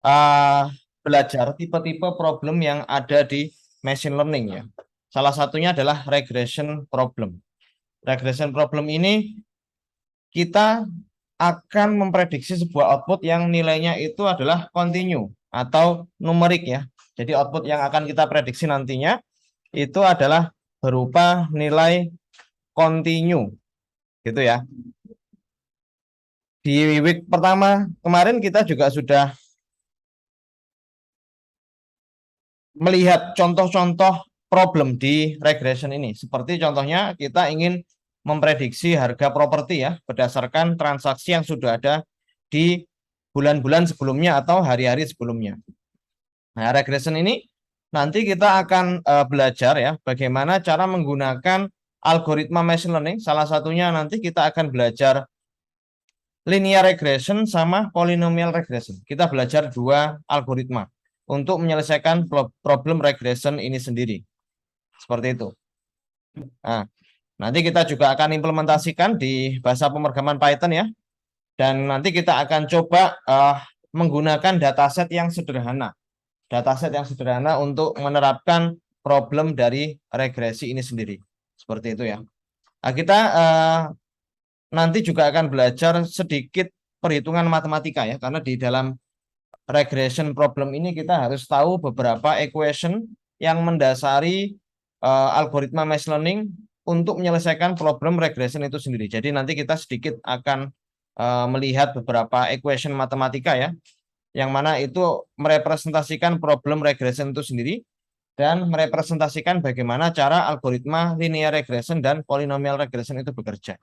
uh, belajar tipe-tipe problem yang ada di machine learning ya. Salah satunya adalah regression problem. Regression problem ini kita akan memprediksi sebuah output yang nilainya itu adalah continue atau numerik ya. Jadi output yang akan kita prediksi nantinya itu adalah berupa nilai continue gitu ya. Di week pertama kemarin kita juga sudah melihat contoh-contoh problem di regression ini. Seperti contohnya kita ingin memprediksi harga properti ya berdasarkan transaksi yang sudah ada di bulan-bulan sebelumnya atau hari-hari sebelumnya. Nah, regression ini nanti kita akan belajar ya bagaimana cara menggunakan algoritma machine learning. Salah satunya nanti kita akan belajar linear regression sama polynomial regression. Kita belajar dua algoritma untuk menyelesaikan problem regression ini sendiri. Seperti itu. Nah, nanti kita juga akan implementasikan di bahasa pemrograman Python ya. Dan nanti kita akan coba menggunakan dataset yang sederhana. Dataset yang sederhana untuk menerapkan problem dari regresi ini sendiri. Seperti itu ya. Nah, kita nanti juga akan belajar sedikit perhitungan matematika ya. Karena di dalam regression problem ini kita harus tahu beberapa equation yang mendasari algoritma machine learning untuk menyelesaikan problem regression itu sendiri. Jadi nanti kita sedikit akan melihat beberapa equation matematika ya, yang mana itu merepresentasikan problem regression itu sendiri dan merepresentasikan bagaimana cara algoritma linear regression dan polynomial regression itu bekerja.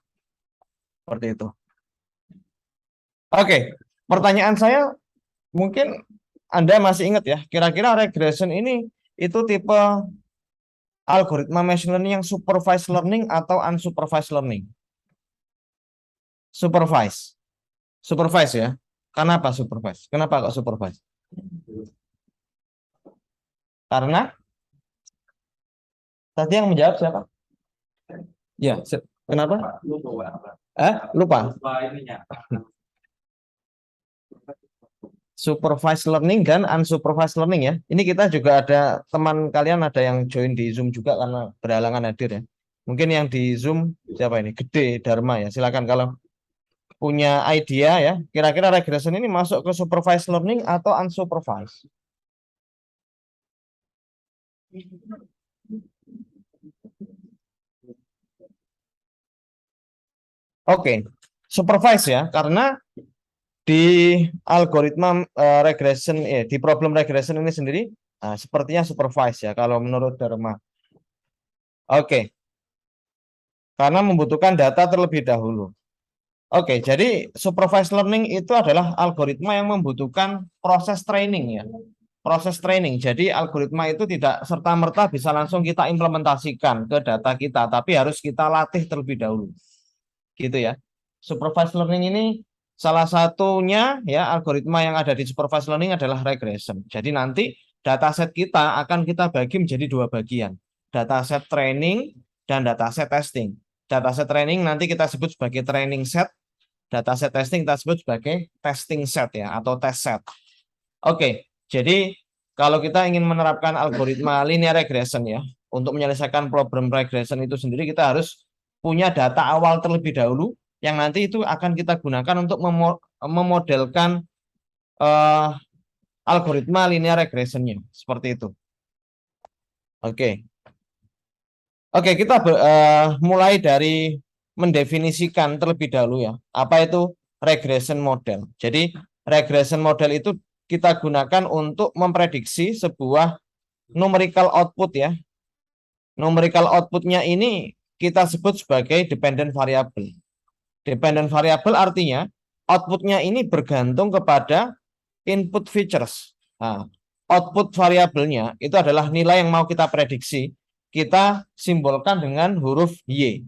Seperti itu. Oke, pertanyaan saya mungkin Anda masih ingat ya, kira-kira regression ini itu tipe algoritma machine learning yang supervised learning atau unsupervised learning? Supervised. Supervised ya. Kenapa supervised? Kenapa kok supervised? Karena tadi yang menjawab siapa? Ya, kenapa? Lupa. Supervised learning dan unsupervised learning ya. Ini kita juga ada teman kalian ada yang join di Zoom juga karena berhalangan hadir ya. Mungkin yang di Zoom siapa ini? Gede Dharma ya. Silakan kalau punya idea ya. Kira-kira regression ini masuk ke supervised learning atau unsupervised? Oke, supervised ya, karena di algoritma regression di problem regression ini sendiri sepertinya supervised ya kalau menurut Dharma. Oke. Karena membutuhkan data terlebih dahulu. Oke, jadi supervised learning itu adalah algoritma yang membutuhkan proses training ya. Proses training. Jadi algoritma itu tidak serta-merta bisa langsung kita implementasikan ke data kita, tapi harus kita latih terlebih dahulu. Gitu ya. Supervised learning ini salah satunya ya algoritma yang ada di supervised learning adalah regression. Jadi nanti dataset kita akan kita bagi menjadi dua bagian. Dataset training dan dataset testing. Dataset training nanti kita sebut sebagai training set. Dataset testing kita sebut sebagai testing set ya atau test set. Oke, jadi kalau kita ingin menerapkan algoritma linear regression ya untuk menyelesaikan problem regression itu sendiri kita harus punya data awal terlebih dahulu yang nanti itu akan kita gunakan untuk memodelkan algoritma linear regressionnya seperti itu. Oke. Oke, kita mulai dari mendefinisikan terlebih dahulu ya. Apa itu regression model? Jadi regression model itu kita gunakan untuk memprediksi sebuah numerical output ya. Numerical outputnya ini kita sebut sebagai dependent variable. Dependent variable artinya outputnya ini bergantung kepada input features. Nah, output variabelnya itu adalah nilai yang mau kita prediksi. Kita simbolkan dengan huruf Y.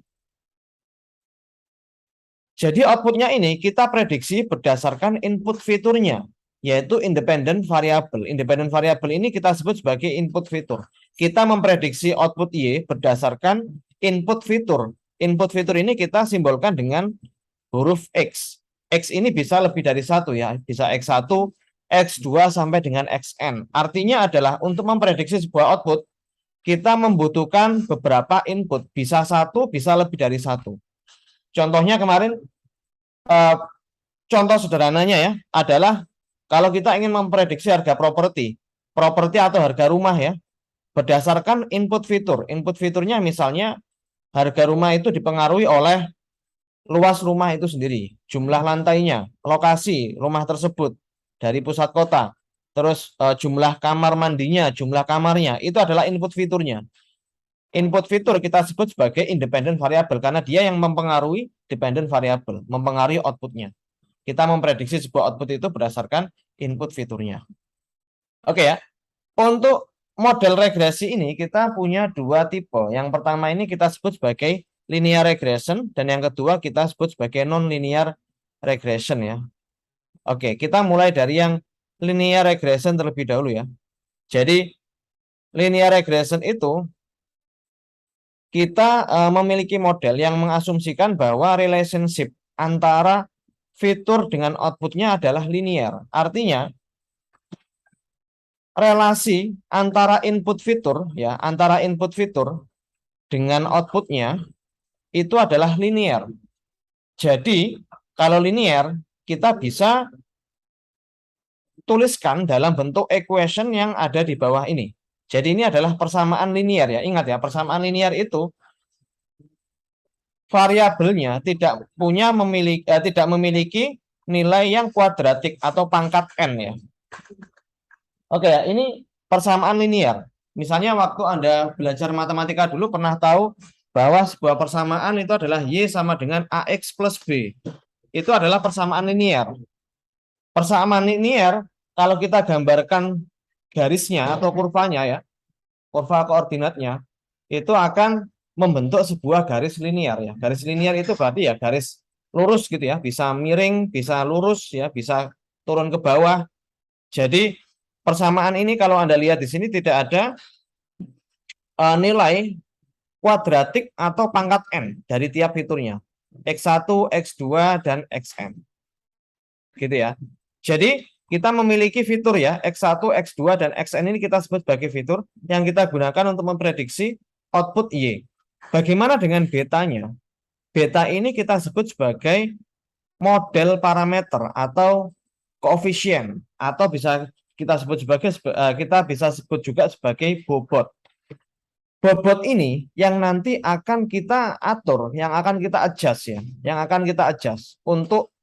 Jadi outputnya ini kita prediksi berdasarkan input fiturnya, yaitu independent variable. Independent variable ini kita sebut sebagai input fitur. Kita memprediksi output Y berdasarkan input fitur. Input fitur ini kita simbolkan dengan huruf X. X ini bisa lebih dari satu ya, bisa X1, X2 sampai dengan Xn. Artinya adalah untuk memprediksi sebuah output, kita membutuhkan beberapa input. Bisa satu, bisa lebih dari satu. Contohnya kemarin, contoh sederhananya ya, adalah kalau kita ingin memprediksi harga properti atau harga rumah ya, berdasarkan input fitur. Input fiturnya misalnya harga rumah itu dipengaruhi oleh luas rumah itu sendiri, jumlah lantainya, lokasi rumah tersebut dari pusat kota, terus jumlah kamar mandinya, jumlah kamarnya, itu adalah input fiturnya. Input fitur kita sebut sebagai independent variable karena dia yang mempengaruhi dependent variable, mempengaruhi outputnya. Kita memprediksi sebuah output itu berdasarkan input fiturnya. Oke ya. Untuk model regresi ini kita punya dua tipe. Yang pertama ini kita sebut sebagai linear regression dan yang kedua kita sebut sebagai non-linear regression ya. Oke, kita mulai dari yang linear regression terlebih dahulu ya. Jadi linear regression itu kita memiliki model yang mengasumsikan bahwa relationship antara fitur dengan outputnya adalah linear. Artinya relasi antara input fitur ya, antara input fitur dengan outputnya itu adalah linear. Jadi kalau linear kita bisa tuliskan dalam bentuk equation yang ada di bawah ini. Jadi ini adalah persamaan linear ya. Ingat ya, persamaan linear itu variabelnya tidak memiliki nilai yang kuadratik atau pangkat n ya. Oke ya, ini persamaan linear. Misalnya waktu Anda belajar matematika dulu pernah tahu bahwa sebuah persamaan itu adalah Y sama dengan AX plus B. Itu adalah persamaan linear. Persamaan linear, kalau kita gambarkan garisnya atau kurvanya ya, kurva koordinatnya, itu akan membentuk sebuah garis linear ya. Garis linear itu berarti ya garis lurus gitu ya, bisa miring, bisa lurus ya, bisa turun ke bawah. Jadi persamaan ini kalau Anda lihat di sini tidak ada nilai kuadratik atau pangkat n dari tiap fiturnya. X1, X2, dan Xn. Gitu ya. Jadi kita memiliki fitur ya, X1, X2, dan Xn ini kita sebut sebagai fitur yang kita gunakan untuk memprediksi output Y. Bagaimana dengan betanya? Beta ini kita sebut sebagai model parameter atau koefisien atau bisa kita sebut sebagai kita bisa sebut juga sebagai bobot. Bobot ini yang nanti akan kita atur, yang akan kita adjust ya, yang akan kita adjust untuk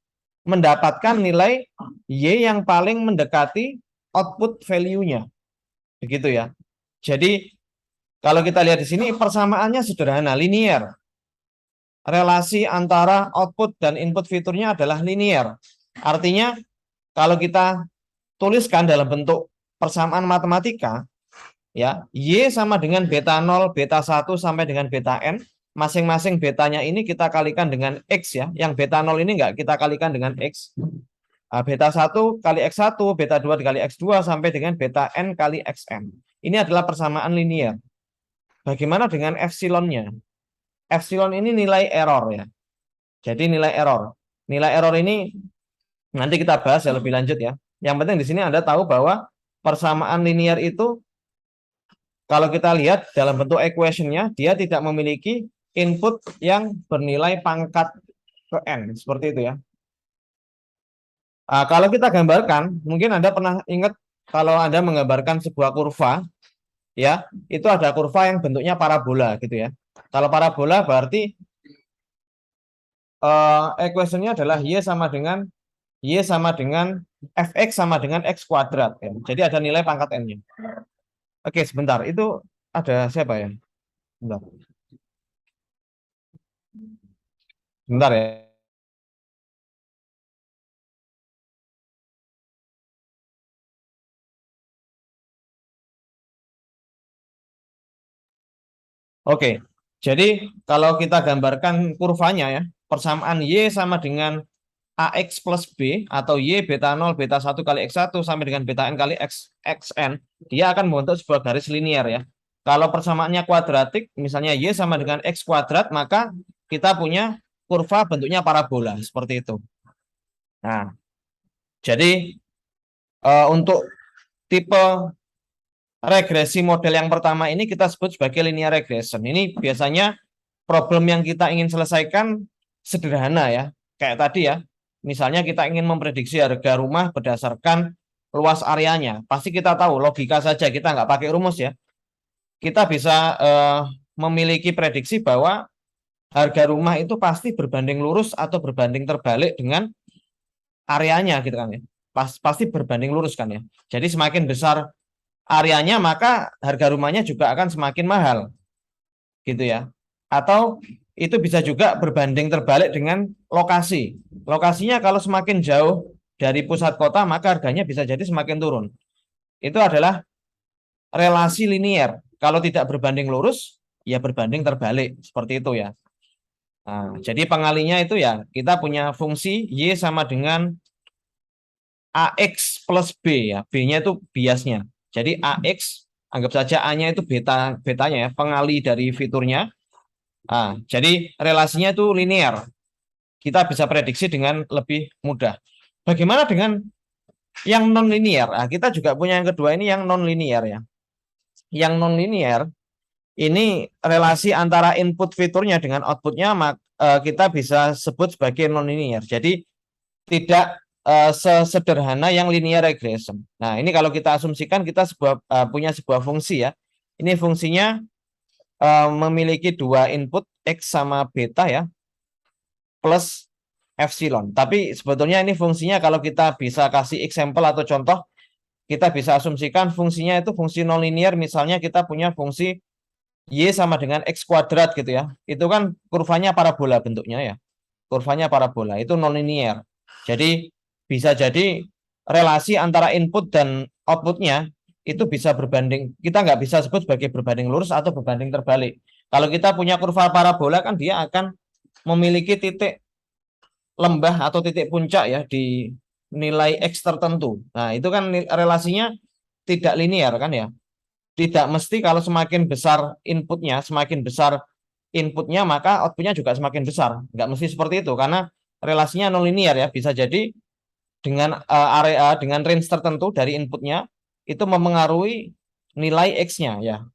mendapatkan nilai Y yang paling mendekati output value-nya. Begitu ya. Jadi kalau kita lihat di sini persamaannya sederhana, linear. Relasi antara output dan input fiturnya adalah linear. Artinya kalau kita tuliskan dalam bentuk persamaan matematika ya, Y sama dengan beta 0, beta 1 sampai dengan beta n. Masing-masing betanya ini kita kalikan dengan X ya. Yang beta 0 ini enggak kita kalikan dengan X. Beta 1 kali X1, beta 2 kali X2 sampai dengan beta n kali Xn. Ini adalah persamaan linear. Bagaimana dengan epsilonnya? Epsilon ini nilai error ya. Jadi nilai error. Nilai error ini nanti kita bahas ya lebih lanjut ya. Yang penting di sini Anda tahu bahwa persamaan linear itu kalau kita lihat dalam bentuk equation-nya, dia tidak memiliki input yang bernilai pangkat ke n, seperti itu ya. Kalau kita gambarkan, mungkin Anda pernah ingat kalau Anda menggambarkan sebuah kurva, ya, itu ada kurva yang bentuknya parabola gitu ya. Kalau parabola berarti equation-nya adalah Y sama dengan fx sama dengan x kuadrat ya. Jadi ada nilai pangkat n-nya. Oke, sebentar. Itu ada siapa ya? Sebentar. Sebentar ya. Oke. Jadi kalau kita gambarkan kurvanya ya, persamaan Y sama dengan AX plus B atau Y beta 0 beta 1 kali X1 sampai dengan beta N kali XN, dia akan membentuk sebuah garis linear ya. Kalau persamaannya kuadratik, misalnya Y sama dengan X kuadrat, maka kita punya kurva bentuknya parabola, seperti itu. Nah, jadi Untuk tipe regresi model yang pertama ini kita sebut sebagai linear regression. Ini biasanya problem yang kita ingin selesaikan sederhana ya. Kayak tadi ya, misalnya kita ingin memprediksi harga rumah berdasarkan luas areanya. Pasti kita tahu, logika saja, kita nggak pakai rumus ya. Kita bisa memiliki prediksi bahwa harga rumah itu pasti berbanding lurus atau berbanding terbalik dengan areanya gitu kan ya. Pasti berbanding lurus kan ya. Jadi semakin besar areanya maka harga rumahnya juga akan semakin mahal gitu ya. Atau itu bisa juga berbanding terbalik dengan lokasi. Lokasinya kalau semakin jauh dari pusat kota maka harganya bisa jadi semakin turun. Itu adalah relasi linier. Kalau tidak berbanding lurus ya berbanding terbalik seperti itu ya. Nah, jadi pengalinya itu ya kita punya fungsi Y sama dengan AX plus B ya. B-nya itu biasnya. Jadi AX anggap saja A-nya itu betanya ya, pengali dari fiturnya. Nah, jadi relasinya itu linear. Kita bisa prediksi dengan lebih mudah. Bagaimana dengan yang non linear? Nah, kita juga punya yang kedua ini yang non linear ya. Yang non linear ini relasi antara input fiturnya dengan outputnya kita bisa sebut sebagai non linear. Jadi tidak sesederhana yang linear regression. Nah, ini kalau kita asumsikan kita punya sebuah fungsi ya. Ini fungsinya memiliki dua input X sama beta ya, plus epsilon. Tapi sebetulnya ini fungsinya kalau kita bisa kasih example atau contoh, kita bisa asumsikan fungsinya itu fungsi nonlinear. Misalnya kita punya fungsi Y sama dengan X kuadrat gitu ya. Itu kan kurvanya parabola bentuknya ya. Kurvanya parabola, itu nonlinear. Jadi bisa jadi relasi antara input dan outputnya itu bisa berbanding, kita nggak bisa sebut sebagai berbanding lurus atau berbanding terbalik. Kalau kita punya kurva parabola kan dia akan memiliki titik lembah atau titik puncak ya di nilai X tertentu. Nah itu kan relasinya tidak linear kan ya. Tidak mesti kalau semakin besar inputnya maka outputnya juga semakin besar. Nggak mesti seperti itu karena relasinya non linear ya. Bisa jadi dengan area dengan range tertentu dari inputnya itu mempengaruhi nilai X-nya ya.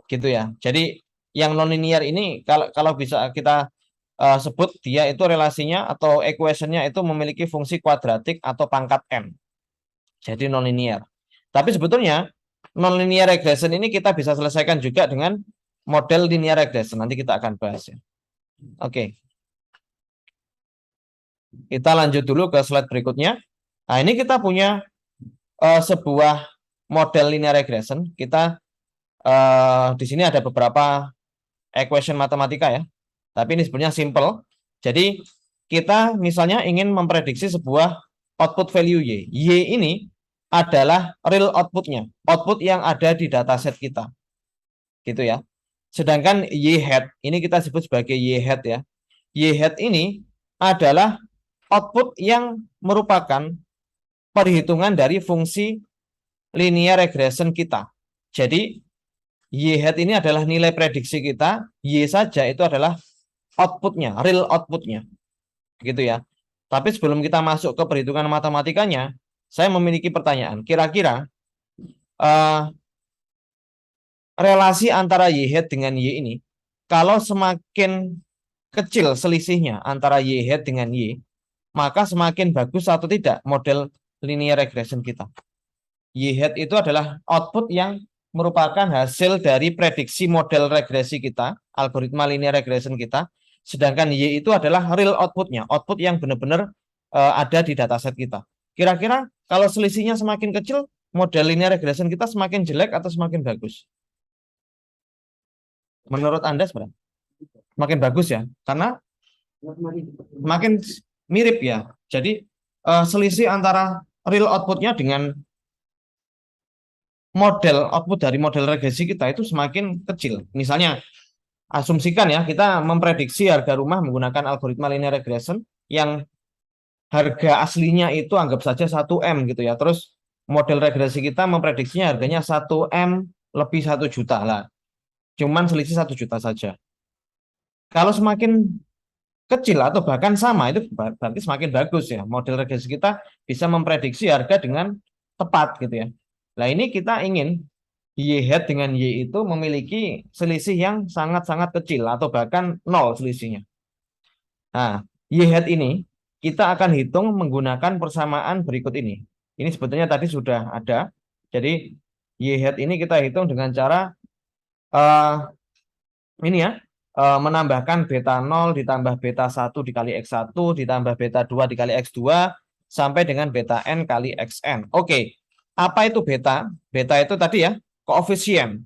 Gitu ya. Jadi yang non linear ini kalau bisa kita sebut dia itu relasinya atau equationnya itu memiliki fungsi kuadratik atau pangkat n. Jadi non linear. Tapi sebetulnya non-linear regression ini kita bisa selesaikan juga dengan model linear regression. Nanti kita akan bahas ya. Oke. Kita lanjut dulu ke slide berikutnya. Nah, ini kita punya sebuah model linear regression. Kita di sini ada beberapa equation matematika ya. Tapi ini sebenarnya simple. Jadi kita misalnya ingin memprediksi sebuah output value Y. Y ini adalah real outputnya, output yang ada di dataset kita, gitu ya. Sedangkan Y hat ini kita sebut sebagai Y hat ya. Y hat ini adalah output yang merupakan perhitungan dari fungsi linear regression kita. Jadi Y hat ini adalah nilai prediksi kita, Y saja itu adalah outputnya, real outputnya, gitu ya. Tapi sebelum kita masuk ke perhitungan matematikanya, saya memiliki pertanyaan. Kira-kira relasi antara Y hat dengan Y ini, kalau semakin kecil selisihnya antara Y hat dengan Y, maka semakin bagus atau tidak model linear regression kita. Y hat itu adalah output yang merupakan hasil dari prediksi model regresi kita, algoritma linear regression kita, sedangkan Y itu adalah real outputnya, output yang benar-benar ada di dataset kita. Kira-kira kalau selisihnya semakin kecil, model linear regression kita semakin jelek atau semakin bagus? Menurut Anda sebenarnya? Semakin bagus ya, karena makin mirip ya. Jadi selisih antara real outputnya dengan model output dari model regresi kita itu semakin kecil. Misalnya, asumsikan ya, kita memprediksi harga rumah menggunakan algoritma linear regression yang harga aslinya itu anggap saja 1M gitu ya. Terus model regresi kita memprediksinya harganya 1M lebih 1 juta lah. Cuman selisih 1 juta saja. Kalau semakin kecil atau bahkan sama itu berarti semakin bagus ya. Model regresi kita bisa memprediksi harga dengan tepat gitu ya. Nah, ini kita ingin Y hat dengan Y itu memiliki selisih yang sangat-sangat kecil atau bahkan nol selisihnya. Nah, Y hat ini kita akan hitung menggunakan persamaan berikut ini. Ini sebetulnya tadi sudah ada. Jadi Y hat ini kita hitung dengan cara eh, ini ya, menambahkan beta 0 ditambah beta 1 dikali X1 ditambah beta 2 dikali X2 sampai dengan beta N kali Xn. Oke, apa itu beta? Beta itu tadi ya, koefisien.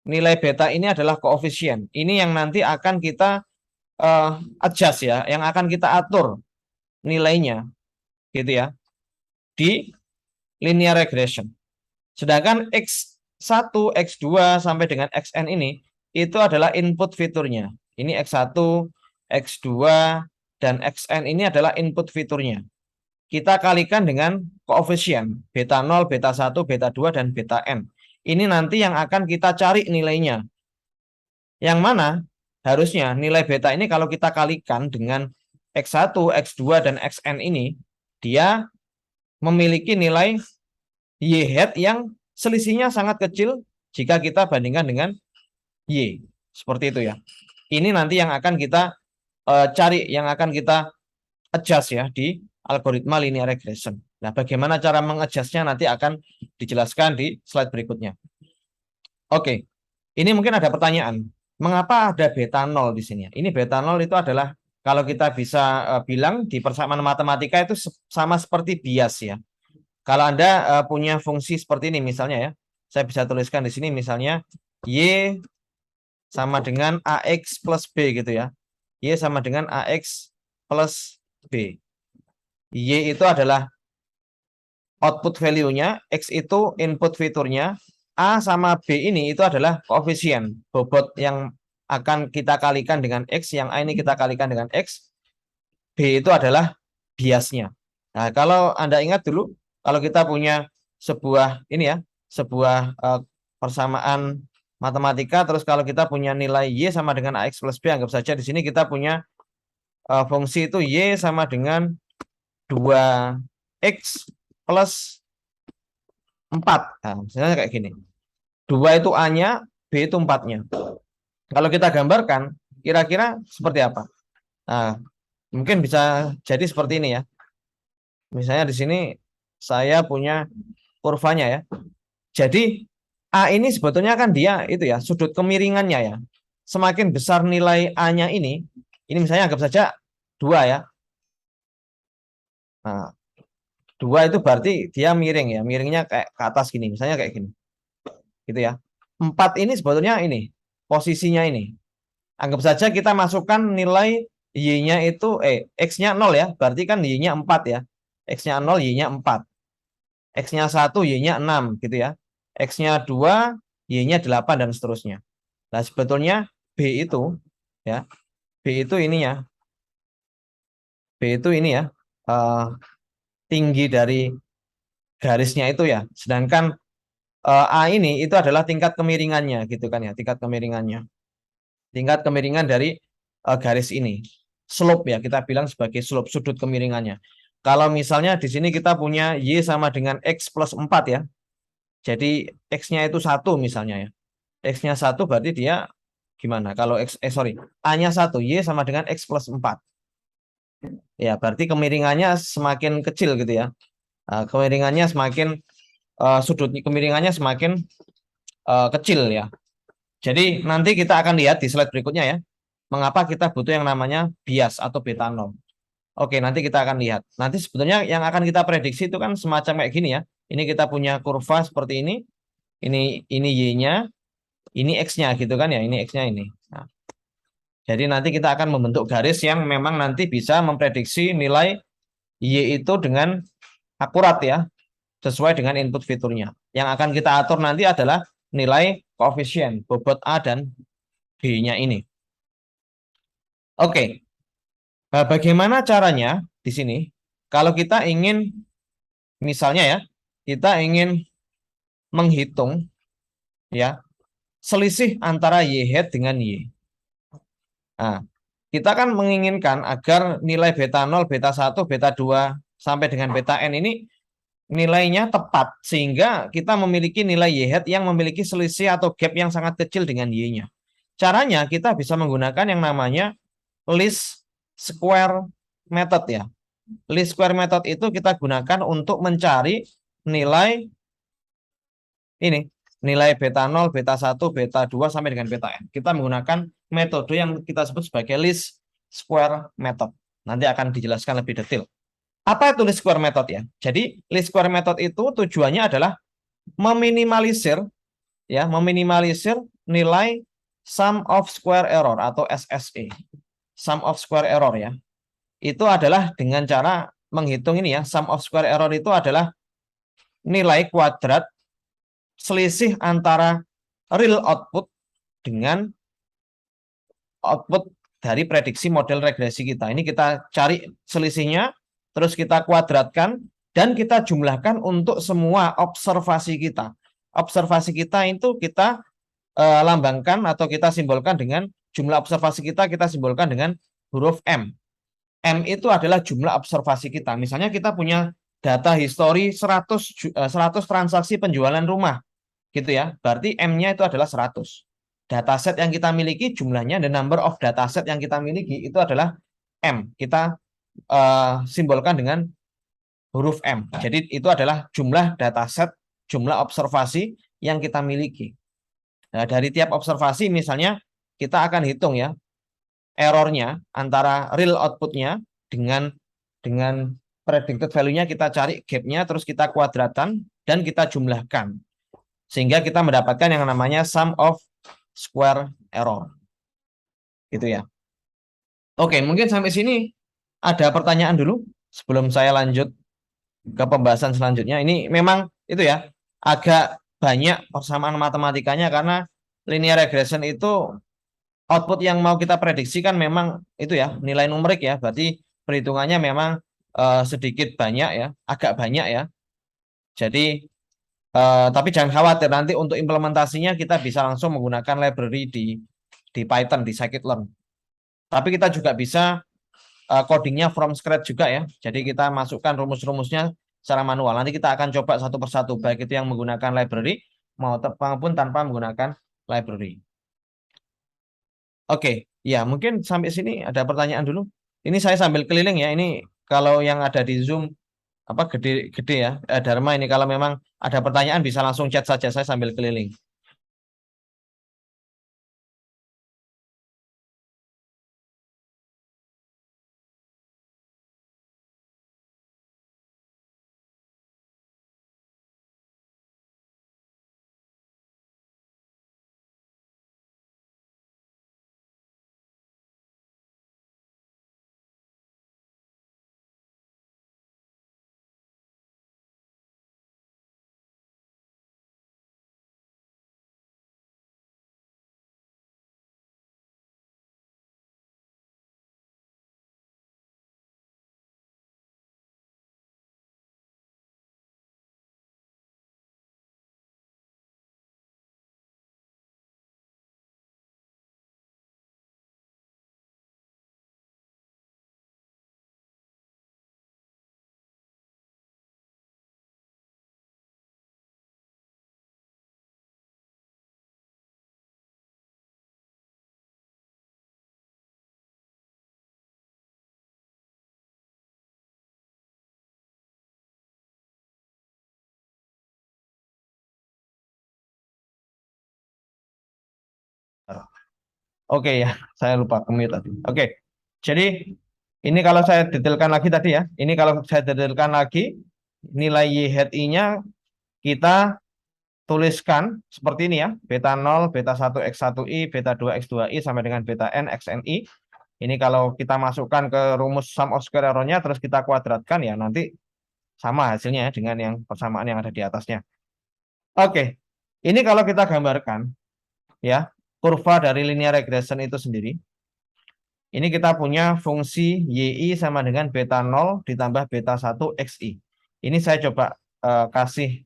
Nilai beta ini adalah koefisien. Ini yang nanti akan kita adjust ya, yang akan kita atur nilainya gitu ya di linear regression. Sedangkan X1, X2 sampai dengan Xn ini itu adalah input fiturnya. Ini X1, X2 dan Xn ini adalah input fiturnya. Kita kalikan dengan koefisien beta 0, beta 1, beta 2 dan beta n. Ini nanti yang akan kita cari nilainya. Yang mana harusnya nilai beta ini kalau kita kalikan dengan X1, X2 dan Xn ini, dia memiliki nilai Y hat yang selisihnya sangat kecil jika kita bandingkan dengan Y. Seperti itu ya. Ini nanti yang akan kita cari, yang akan kita adjust ya di algoritma linear regression. Nah, bagaimana cara mengadjustnya nanti akan dijelaskan di slide berikutnya. Oke, ini mungkin ada pertanyaan. Mengapa ada beta 0 di sini? Ini beta 0 itu adalah kalau kita bisa bilang di persamaan matematika itu sama seperti bias ya. Kalau Anda punya fungsi seperti ini misalnya ya, saya bisa tuliskan di sini misalnya Y sama dengan AX plus B gitu ya. Y sama dengan AX plus B. Y itu adalah output value-nya, X itu input fiturnya, A sama B ini itu adalah koefisien bobot yang akan kita kalikan dengan X, yang A ini kita kalikan dengan X, B itu adalah biasnya. Nah, kalau Anda ingat dulu, kalau kita punya sebuah ini ya, sebuah persamaan matematika, terus kalau kita punya nilai Y sama dengan AX plus B, anggap saja di sini kita punya fungsi itu Y sama dengan 2X plus 4. Nah, misalnya kayak gini. 2 itu A-nya, B itu 4-nya. Kalau kita gambarkan, kira-kira seperti apa? Nah, mungkin bisa jadi seperti ini ya. Misalnya di sini saya punya kurvanya ya. Jadi A ini sebetulnya kan dia itu ya, sudut kemiringannya ya. Semakin besar nilai A-nya ini misalnya anggap saja 2 ya. Nah, 2 itu berarti dia miring ya, miringnya kayak ke atas gini, misalnya kayak gini. Gitu ya. 4 ini sebetulnya ini, posisinya ini. Anggap saja kita masukkan nilai Y-nya itu, X-nya 0 ya, berarti kan Y-nya 4 ya. X-nya 0, Y-nya 4. X-nya 1, Y-nya 6 gitu ya. X-nya 2, Y-nya 8 dan seterusnya. Nah, sebetulnya B itu ya, B itu ini ya. B itu ini ya, tinggi dari garisnya itu ya. Sedangkan A ini itu adalah tingkat kemiringannya gitu kan ya, tingkat kemiringannya. Tingkat kemiringan dari garis ini. Slope ya, kita bilang sebagai slope, sudut kemiringannya. Kalau misalnya di sini kita punya Y sama dengan X plus 4 ya. Jadi X-nya itu 1 misalnya ya. X-nya 1 berarti dia gimana? Kalau A-nya 1, Y sama dengan X plus 4. Ya, berarti kemiringannya semakin kecil gitu ya. Kemiringannya semakin, sudut kemiringannya semakin kecil ya. Jadi nanti kita akan lihat di slide berikutnya ya. Mengapa kita butuh yang namanya bias atau beta 0. Oke, nanti kita akan lihat. Nanti sebetulnya yang akan kita prediksi itu kan semacam kayak gini ya. Ini kita punya kurva seperti ini. Ini Y-nya, ini X-nya gitu kan ya. Ini X-nya ini. Nah, jadi nanti kita akan membentuk garis yang memang nanti bisa memprediksi nilai Y itu dengan akurat ya. Sesuai dengan input fiturnya. Yang akan kita atur nanti adalah nilai koefisien bobot A dan B-nya ini. Oke. Nah, bagaimana caranya di sini? Kalau kita ingin, misalnya ya, kita ingin menghitung ya selisih antara Y hat dengan Y. Nah, kita kan menginginkan agar nilai beta 0, beta 1, beta 2 sampai dengan beta N ini nilainya tepat sehingga kita memiliki nilai Y hat yang memiliki selisih atau gap yang sangat kecil dengan Y-nya. Caranya kita bisa menggunakan yang namanya least square method ya. Least square method itu kita gunakan untuk mencari nilai ini, nilai beta 0, beta 1, beta 2 sampai dengan beta n. Kita menggunakan metode yang kita sebut sebagai least square method. Nanti akan dijelaskan lebih detail. Apa itu least square method ya? Jadi least square method itu tujuannya adalah meminimalisir nilai sum of square error atau SSE. Sum of square error ya. Itu adalah dengan cara menghitung ini ya, sum of square error itu adalah nilai kuadrat selisih antara real output dengan output dari prediksi model regresi kita. Ini kita cari selisihnya, terus kita kuadratkan, dan kita jumlahkan untuk semua observasi kita. Observasi kita itu kita lambangkan atau kita simbolkan dengan jumlah observasi kita simbolkan dengan huruf M. M itu adalah jumlah observasi kita. Misalnya kita punya data histori 100 transaksi penjualan rumah gitu ya. Berarti M-nya itu adalah 100. Dataset yang kita miliki jumlahnya, the number of dataset yang kita miliki itu adalah M. Kita simbolkan dengan huruf M. Jadi itu adalah jumlah dataset, jumlah observasi yang kita miliki. Nah, dari tiap observasi misalnya kita akan hitung ya errornya antara real outputnya dengan predicted value-nya, kita cari gap-nya, terus kita kuadratkan dan kita jumlahkan sehingga kita mendapatkan yang namanya sum of square error. Gitu ya. Oke, mungkin sampai sini ada pertanyaan dulu sebelum saya lanjut ke pembahasan selanjutnya. Ini memang itu ya, agak banyak persamaan matematikanya karena linear regression itu output yang mau kita prediksi kan memang itu ya, nilai numerik ya. Berarti perhitungannya memang sedikit banyak ya, agak banyak ya. Jadi tapi jangan khawatir, nanti untuk implementasinya kita bisa langsung menggunakan library di Python, di scikit-learn. Tapi kita juga bisa codingnya from scratch juga ya. Jadi kita masukkan rumus-rumusnya secara manual. Nanti kita akan coba satu persatu, baik itu yang menggunakan library maupun tanpa menggunakan library. Oke, ya mungkin sampai sini ada pertanyaan dulu. Ini saya sambil keliling ya. Ini kalau yang ada di Zoom apa gede-gede ya, Dharma, ini kalau memang ada pertanyaan bisa langsung chat saja, saya sambil keliling. Oke ya, saya lupa kemute tadi. Oke, jadi ini kalau saya detailkan lagi tadi ya, ini kalau saya detailkan lagi nilai Y hat I-nya kita tuliskan seperti ini ya, beta 0, beta 1 X1I, beta 2 X2I sampai dengan beta N XNI. Ini kalau kita masukkan ke rumus sum of square error-nya terus kita kuadratkan ya nanti sama hasilnya ya dengan yang persamaan yang ada di atasnya. Oke, ini kalau kita gambarkan ya kurva dari linear regression itu sendiri. Ini kita punya fungsi YI sama dengan beta 0 ditambah beta 1 XI. Ini saya coba kasih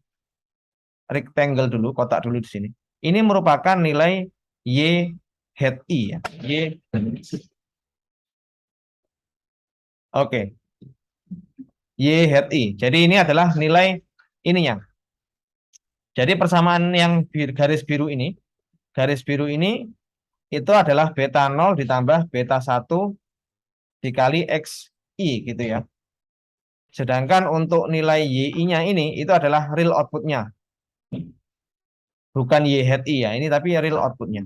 rectangle dulu, kotak dulu di sini. Ini merupakan nilai Y hat I ya. Oke. Y hat I. Jadi ini adalah nilai ininya. Jadi persamaan yang garis biru ini itu adalah beta 0 ditambah beta 1 dikali XI gitu ya. Sedangkan untuk nilai YI-nya ini itu adalah real outputnya, bukan Y hat I ya, ini tapi real outputnya.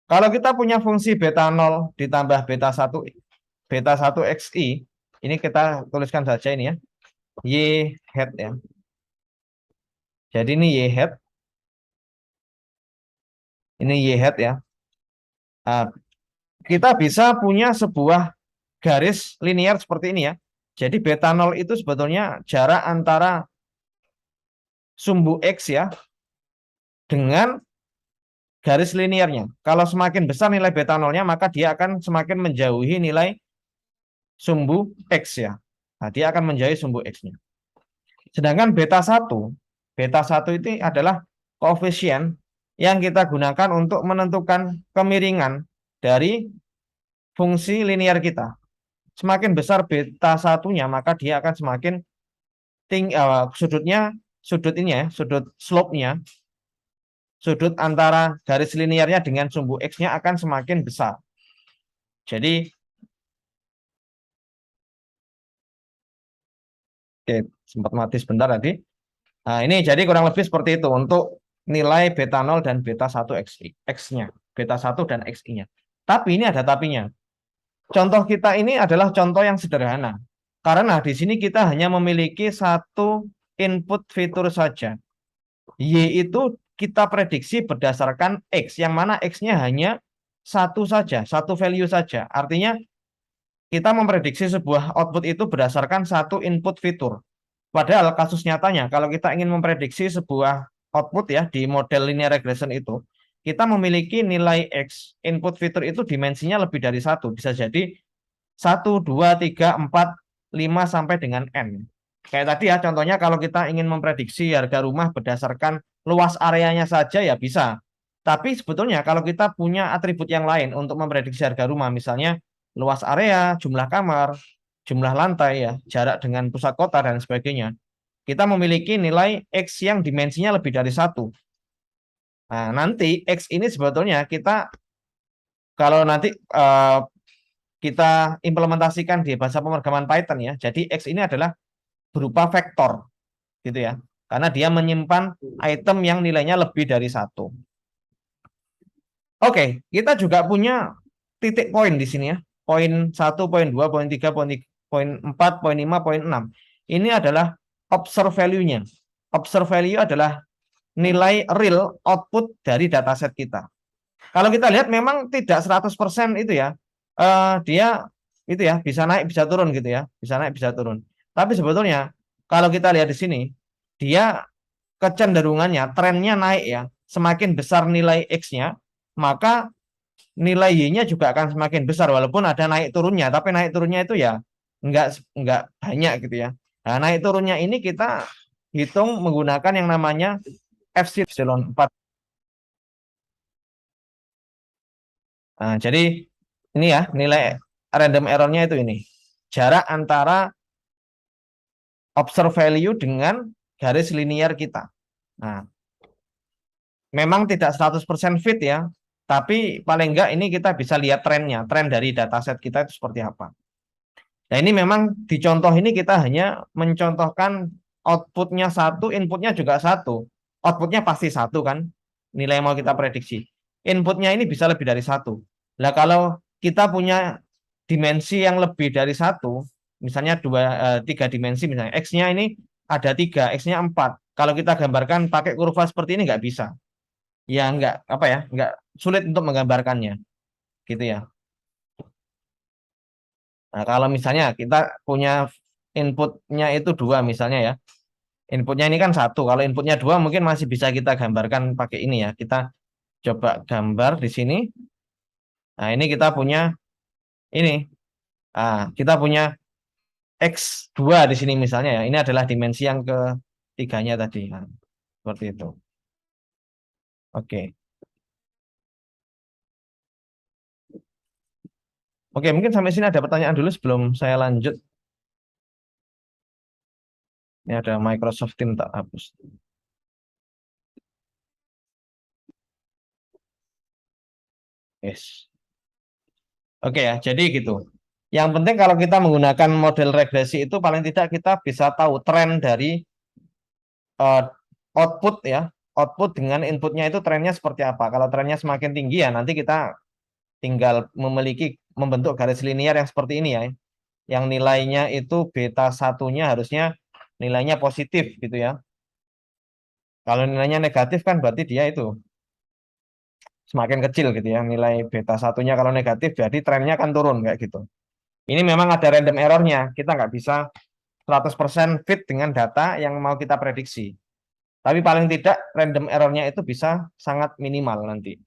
Kalau kita punya fungsi beta 0 ditambah beta satu XI, ini kita tuliskan saja ini ya, Y hat ya. Jadi ini Y hat, ini Y hat ya. Nah, kita bisa punya sebuah garis linear seperti ini ya. Jadi beta 0 itu sebetulnya jarak antara sumbu X ya dengan garis linearnya. Kalau semakin besar nilai beta 0-nya, maka dia akan semakin menjauhi nilai sumbu X ya. Nah, dia akan menjauhi sumbu X-nya. Sedangkan beta satu itu adalah koefisien yang kita gunakan untuk menentukan kemiringan dari fungsi linear kita. Semakin besar beta satunya, maka dia akan semakin tinggi sudut ini ya, sudut slope-nya, sudut antara garis linearnya dengan sumbu X-nya akan semakin besar. Jadi, oke, sempat mati sebentar tadi. Nah, ini jadi kurang lebih seperti itu untuk nilai beta 0 dan beta 1 X-nya, beta 1 dan XI-nya. Tapi ini ada tapinya. Contoh kita ini adalah contoh yang sederhana. Karena di sini kita hanya memiliki satu input fitur saja. Y itu kita prediksi berdasarkan X, yang mana X-nya hanya satu saja, satu value saja. Artinya kita memprediksi sebuah output itu berdasarkan satu input fitur. Padahal kasus nyatanya, kalau kita ingin memprediksi sebuah output ya di model linear regression itu, kita memiliki nilai X, input fitur itu dimensinya lebih dari satu. Bisa jadi 1, 2, 3, 4, 5 sampai dengan N. Kayak tadi ya, contohnya kalau kita ingin memprediksi harga rumah berdasarkan luas areanya saja ya bisa. Tapi sebetulnya kalau kita punya atribut yang lain untuk memprediksi harga rumah, misalnya luas area, jumlah kamar, jumlah lantai ya, jarak dengan pusat kota dan sebagainya, kita memiliki nilai X yang dimensinya lebih dari satu. Nah, nanti X ini sebetulnya kita kalau nanti kita implementasikan di bahasa pemrograman Python ya. Jadi X ini adalah berupa vektor gitu ya. Karena dia menyimpan item yang nilainya lebih dari satu. Oke, kita juga punya titik poin di sini ya. Poin 1, poin 2, poin 3, poin 4, poin 5, poin 6. Ini adalah observe value-nya. Observe value adalah nilai real output dari dataset kita. Kalau kita lihat memang tidak 100% itu ya. Dia itu ya bisa naik bisa turun gitu ya. Bisa naik bisa turun. Tapi sebetulnya kalau kita lihat di sini dia kecenderungannya trennya naik ya. Semakin besar nilai X-nya, maka nilai Y-nya juga akan semakin besar walaupun ada naik turunnya, tapi naik turunnya itu ya enggak banyak gitu ya. Nah, naik turunnya ini kita hitung menggunakan yang namanya epsilon 4. Nah, jadi ini ya nilai random error-nya itu ini. Jarak antara observe value dengan garis linear kita. Nah, memang tidak 100% fit ya, tapi paling enggak ini kita bisa lihat trennya, tren dari dataset kita itu seperti apa. Nah, ini memang di contoh ini kita hanya mencontohkan outputnya satu, inputnya juga satu. Outputnya pasti satu kan, nilai yang mau kita prediksi. Inputnya ini bisa lebih dari satu. Nah, kalau kita punya dimensi yang lebih dari satu, misalnya tiga dimensi, misalnya X-nya ini ada tiga, X-nya 4. Kalau kita gambarkan pakai kurva seperti ini nggak bisa. Ya nggak, apa ya, nggak sulit untuk menggambarkannya. Gitu ya. Nah, kalau misalnya kita punya inputnya itu dua misalnya ya. Inputnya ini kan satu. Kalau inputnya dua mungkin masih bisa kita gambarkan pakai ini ya. Kita coba gambar di sini. Nah, ini kita punya ini. Kita punya X2 di sini misalnya ya. Ini adalah dimensi yang ketiganya tadi. Nah, seperti itu. Oke. Oke, mungkin sampai sini ada pertanyaan dulu sebelum saya lanjut. Ini ada Microsoft Teams tak hapus. Yes. Oke ya, jadi gitu. Yang penting kalau kita menggunakan model regresi itu paling tidak kita bisa tahu tren dari eh, output ya, output dengan inputnya itu trennya seperti apa. Kalau trennya semakin tinggi ya nanti kita tinggal membentuk garis linear yang seperti ini ya, yang nilainya itu beta satunya harusnya nilainya positif gitu ya. Kalau nilainya negatif kan berarti dia itu semakin kecil gitu ya, nilai beta satunya kalau negatif jadi trennya kan turun kayak gitu. Ini memang ada random errornya, kita nggak bisa 100% fit dengan data yang mau kita prediksi. Tapi paling tidak random errornya itu bisa sangat minimal nanti.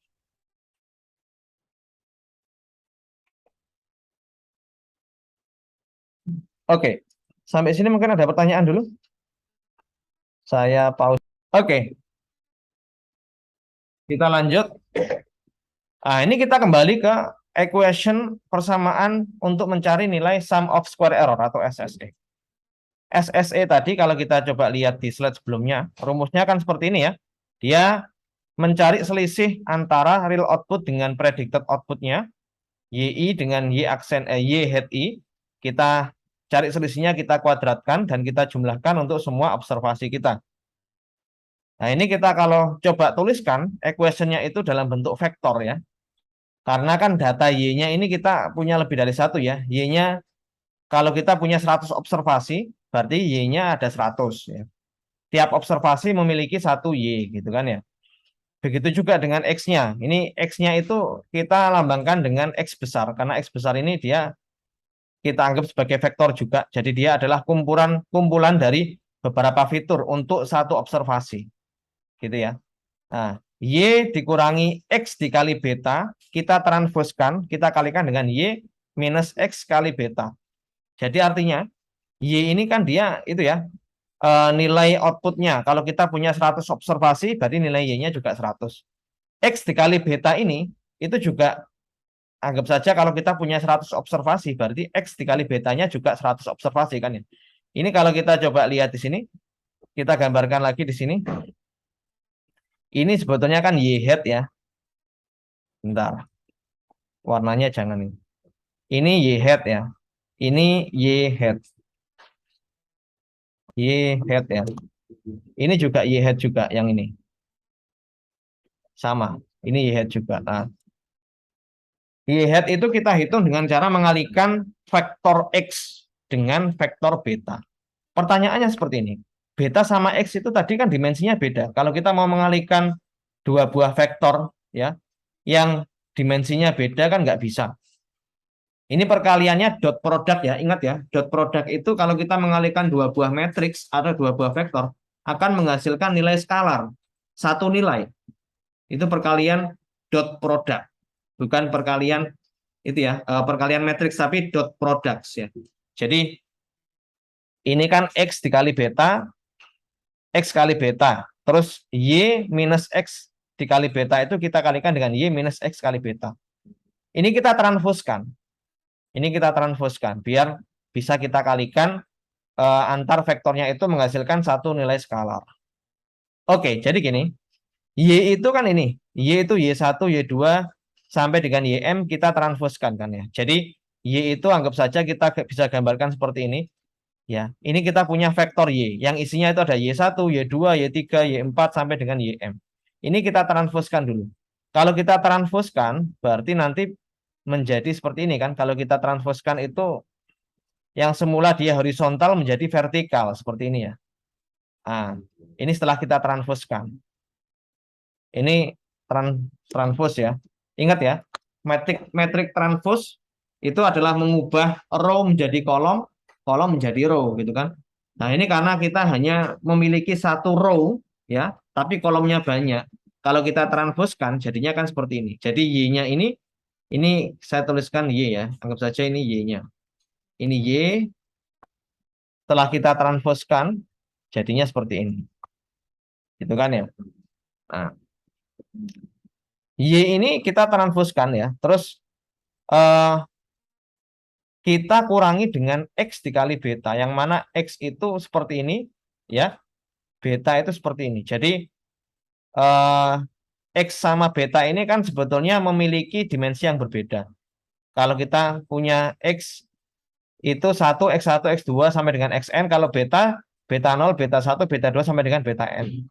Oke, sampai sini mungkin ada pertanyaan dulu. Saya pause. Oke, kita lanjut. Nah, ini kita kembali ke equation persamaan untuk mencari nilai sum of square error atau SSE. SSE tadi kalau kita coba lihat di slide sebelumnya, rumusnya kan seperti ini ya. Dia mencari selisih antara real output dengan predicted outputnya, YI dengan Y aksen Y head I. Kita cari selisihnya, kita kuadratkan dan kita jumlahkan untuk semua observasi kita. Nah, ini kita kalau coba tuliskan equation-nya itu dalam bentuk vektor ya. Karena kan data Y-nya ini kita punya lebih dari satu ya. Y-nya kalau kita punya 100 observasi, berarti Y-nya ada 100 ya. Tiap observasi memiliki satu Y gitu kan ya. Begitu juga dengan X-nya. Ini X-nya itu kita lambangkan dengan X besar. Karena X besar ini dia kita anggap sebagai vektor juga. Jadi dia adalah kumpulan dari beberapa fitur untuk satu observasi. Gitu ya. Nah, Y dikurangi X dikali beta, kita transposkan, kita kalikan dengan Y minus X kali beta. Jadi artinya, Y ini kan dia itu ya, nilai outputnya. Kalau kita punya 100 observasi, berarti nilai Y-nya juga 100. X dikali beta ini, itu juga anggap saja kalau kita punya 100 observasi, berarti X dikali betanya juga 100 observasi kan ya. Ini kalau kita coba lihat di sini, kita gambarkan lagi di sini. Ini sebetulnya kan Y hat ya. Bentar, warnanya jangan ini. Ini Y hat ya. Ini Y hat. Y hat ya. Ini juga Y hat juga yang ini. Sama. Ini Y hat juga. Nah, Y hat itu kita hitung dengan cara mengalihkan vektor X dengan vektor beta. Pertanyaannya seperti ini. Beta sama X itu tadi kan dimensinya beda. Kalau kita mau mengalihkan dua buah vektor ya, yang dimensinya beda kan nggak bisa. Ini perkaliannya dot product ya. Ingat ya, dot product itu kalau kita mengalihkan dua buah matriks atau dua buah vektor akan menghasilkan nilai skalar. Satu nilai. Itu perkalian dot product. Bukan perkalian itu ya, perkalian matriks tapi dot products ya. Jadi ini kan X dikali beta, X kali beta. Terus Y minus X dikali beta itu kita kalikan dengan Y minus X kali beta. Ini kita transposkan. Ini kita transposkan biar bisa kita kalikan antar vektornya itu menghasilkan satu nilai skalar. Oke, jadi gini. Y itu kan ini. Y itu Y1, Y2 sampai dengan YM kita transposkan kan ya. Jadi Y itu anggap saja kita bisa gambarkan seperti ini. Ya, ini kita punya vektor Y yang isinya itu ada Y1, Y2, Y3, Y4 sampai dengan YM. Ini kita transposkan dulu. Kalau kita transposkan berarti nanti menjadi seperti ini kan. Kalau kita transposkan itu yang semula dia horizontal menjadi vertikal seperti ini ya. Nah, ini setelah kita transposkan. Ini transpose ya. Ingat ya, metrik transpose itu adalah mengubah row menjadi kolom, kolom menjadi row gitu kan. Nah, ini karena kita hanya memiliki satu row ya, tapi kolomnya banyak. Kalau kita transposekan jadinya kan seperti ini. Jadi Y-nya ini saya tuliskan Y ya. Anggap saja ini Y-nya. Ini Y, setelah kita transposekan jadinya seperti ini. Gitu kan ya. Nah, Y ini kita transposkan ya. Terus eh, kita kurangi dengan X dikali beta. Yang mana X itu seperti ini. ya. Beta itu seperti ini. Jadi eh, X sama beta ini kan sebetulnya memiliki dimensi yang berbeda. Kalau kita punya X itu satu X1, X2 sampai dengan Xn, kalau beta, beta 0, beta 1, beta 2 sampai dengan beta N.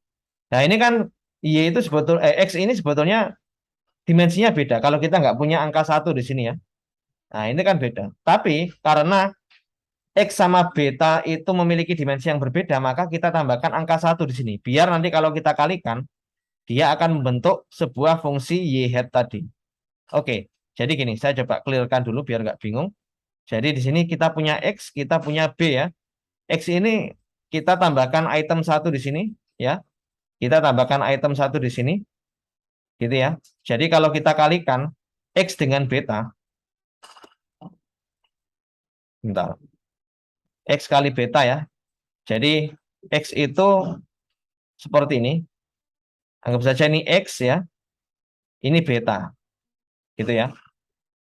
Nah ini kan Y itu sebetulnya, X ini sebetulnya dimensinya beda. Kalau kita nggak punya angka 1 di sini ya. Nah ini kan beda. Tapi karena X sama beta itu memiliki dimensi yang berbeda, maka kita tambahkan angka 1 di sini. Biar nanti kalau kita kalikan, dia akan membentuk sebuah fungsi Y hat tadi. Oke, jadi gini, saya coba clearkan dulu biar nggak bingung. Jadi di sini kita punya X, kita punya B ya. X ini kita tambahkan item 1 di sini ya. Kita tambahkan item 1 di sini gitu ya. Jadi kalau kita kalikan X dengan beta, bentar. X kali beta ya. Jadi X itu seperti ini. Anggap saja ini X ya. Ini beta gitu ya.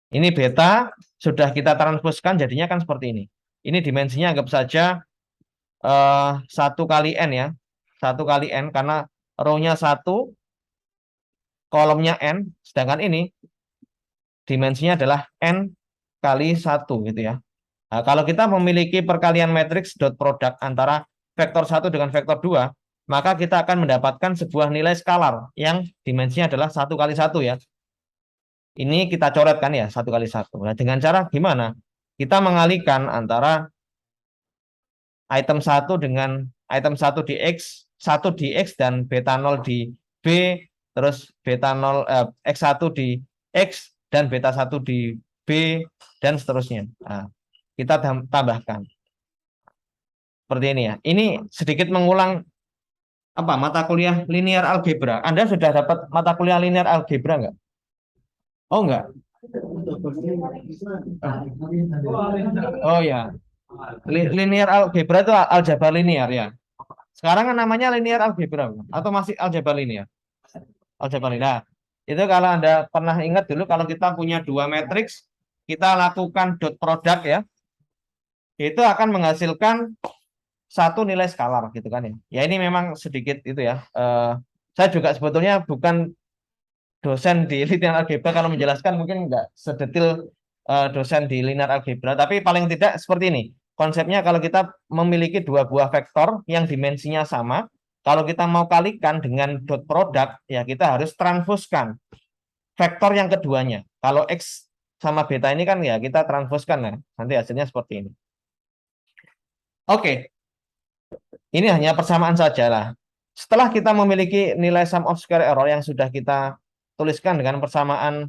Ini beta sudah kita transpose-kan jadinya kan seperti ini. Ini dimensinya anggap saja 1 kali N ya. 1 kali N karena row-nya 1, kolomnya N, sedangkan ini dimensinya adalah N kali 1 gitu ya. Nah, kalau kita memiliki perkalian matriks dot product antara vektor 1 dengan vektor 2, maka kita akan mendapatkan sebuah nilai skalar yang dimensinya adalah 1 kali 1 ya. Ini kita coretkan ya, 1 kali 1. Nah, dengan cara gimana? Kita mengalihkan antara item 1 dengan item 1 di X, 1 di X dan beta 0 di B, terus beta 0 X1 di X dan beta 1 di B dan seterusnya. Nah, kita tambahkan seperti ini ya. Ini sedikit mengulang apa mata kuliah linear algebra. Anda sudah dapat mata kuliah linear algebra nggak? Oh enggak. Oh ya. Linear algebra itu aljabar linear ya. Sekarang kan namanya linear algebra atau masih aljabar linear? Aljabar linear. Nah, itu kalau Anda pernah ingat dulu kalau kita punya dua matriks, kita lakukan dot product ya, itu akan menghasilkan satu nilai skalar gitu kan ya. Ya ini memang sedikit itu ya. Saya juga sebetulnya bukan dosen di linear algebra, kalau menjelaskan mungkin nggak sedetil dosen di linear algebra, tapi paling tidak seperti ini. Konsepnya kalau kita memiliki dua buah vektor yang dimensinya sama, kalau kita mau kalikan dengan dot product, ya kita harus transposkan vektor yang keduanya. Kalau X sama beta ini kan ya kita transposkan ya, nanti hasilnya seperti ini. Oke, ini hanya persamaan saja lah. Setelah kita memiliki nilai sum of square error yang sudah kita tuliskan dengan persamaan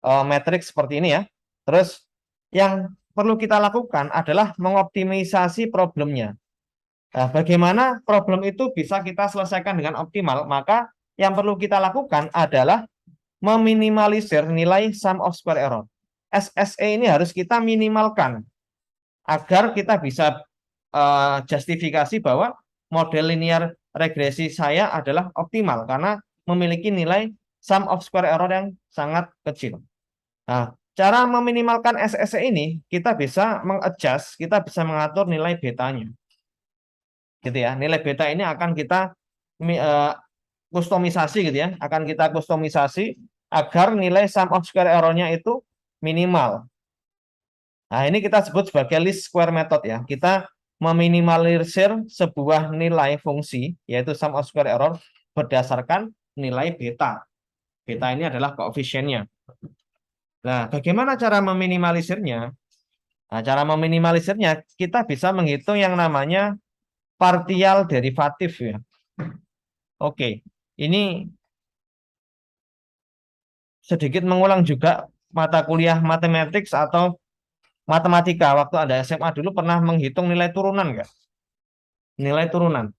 matriks seperti ini ya. Terus yang perlu kita lakukan adalah mengoptimisasi problemnya. Nah, bagaimana problem itu bisa kita selesaikan dengan optimal? Maka yang perlu kita lakukan adalah meminimalisir nilai sum of square error. SSE ini harus kita minimalkan agar kita bisa justifikasi bahwa model linear regresi saya adalah optimal karena memiliki nilai sum of square error yang sangat kecil. Nah, cara meminimalkan SSE ini kita bisa mengadjust, kita bisa mengatur nilai betanya. Gitu ya. Nilai beta ini akan kita kustomisasi gitu ya, akan kita kustomisasi agar nilai sum of square error-nya itu minimal. Nah, ini kita sebut sebagai least square method ya. Kita meminimalisir sebuah nilai fungsi yaitu sum of square error berdasarkan nilai beta. Beta ini adalah koefisiennya. Nah, bagaimana cara meminimalisirnya? Nah, cara meminimalisirnya kita bisa menghitung yang namanya partial derivatif ya. Oke, ini sedikit mengulang juga mata kuliah matematik atau matematika. Waktu Anda SMA dulu pernah menghitung nilai turunan nggak? Nilai turunan,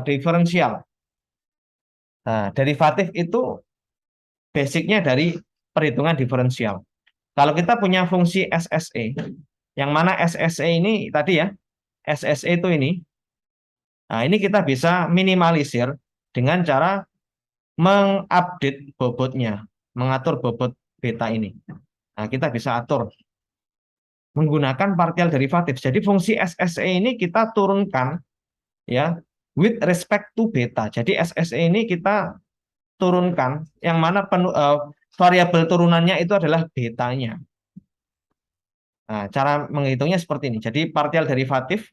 diferensial. Nah, derivatif itu basicnya dari perhitungan diferensial. Kalau kita punya fungsi SSE, yang mana SSE ini tadi ya, SSE itu ini. Nah, ini kita bisa minimalisir dengan cara mengupdate bobotnya, mengatur bobot beta ini. Nah, kita bisa atur menggunakan partial derivatif. Jadi fungsi SSE ini kita turunkan ya with respect to beta. Jadi SSE ini kita turunkan yang mana variabel turunannya itu adalah betanya. Nah, cara menghitungnya seperti ini. Jadi partial derivatif,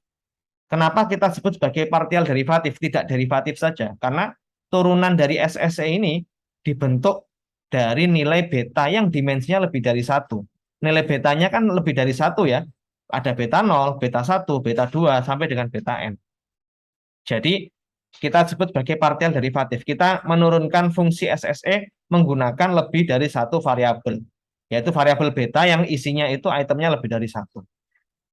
kenapa kita sebut sebagai partial derivatif, tidak derivatif saja? Karena turunan dari SSE ini dibentuk dari nilai beta yang dimensinya lebih dari satu. Nilai betanya kan lebih dari satu ya. Ada beta 0, beta 1, beta 2, sampai dengan beta n. Jadi kita sebut sebagai partial derivatif. Kita menurunkan fungsi SSE menggunakan lebih dari satu variabel, yaitu variabel beta yang isinya itu itemnya lebih dari satu.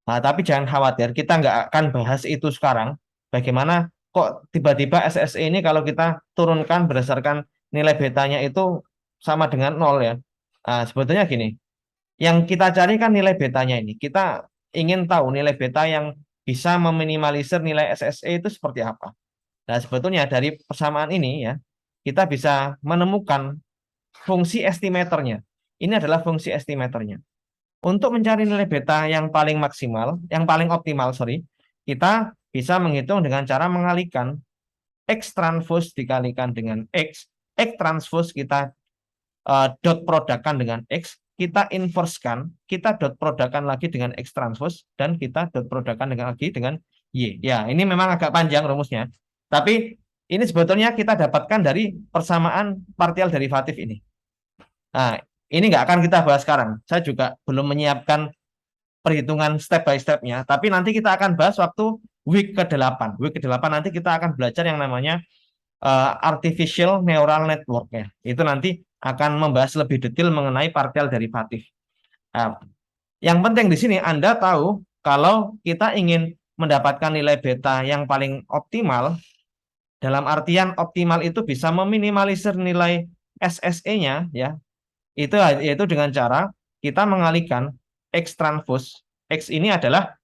Nah, tapi jangan khawatir, kita nggak akan bahas itu sekarang. Bagaimana kok tiba-tiba SSE ini kalau kita turunkan berdasarkan nilai betanya itu sama dengan nol ya. Nah, sebetulnya gini, yang kita cari kan nilai betanya ini. Kita ingin tahu nilai beta yang bisa meminimalisir nilai SSE itu seperti apa. Nah, sebetulnya dari persamaan ini ya, kita bisa menemukan fungsi estimatornya. Ini adalah fungsi estimatornya. Untuk mencari nilai beta yang paling maksimal, yang paling optimal, sorry, kita bisa menghitung dengan cara mengalihkan X transpose dikalikan dengan X transpose kita dot produkkan dengan X, kita inversekan, kita dot produkkan lagi dengan X transpose, dan kita dot produkkan lagi dengan Y. Ya, ini memang agak panjang rumusnya. Tapi ini sebetulnya kita dapatkan dari persamaan partial derivatif ini. Nah, ini nggak akan kita bahas sekarang. Saya juga belum menyiapkan perhitungan step by step-nya, tapi nanti kita akan bahas waktu week ke-8. Week ke-8 nanti kita akan belajar yang namanya artificial neural network ya. Itu nanti akan membahas lebih detail mengenai partial derivatif. Nah, yang penting di sini Anda tahu kalau kita ingin mendapatkan nilai beta yang paling optimal, dalam artian optimal itu bisa meminimalisir nilai SSE-nya ya, itu yaitu dengan cara kita mengalihkan X transpose. X ini adalah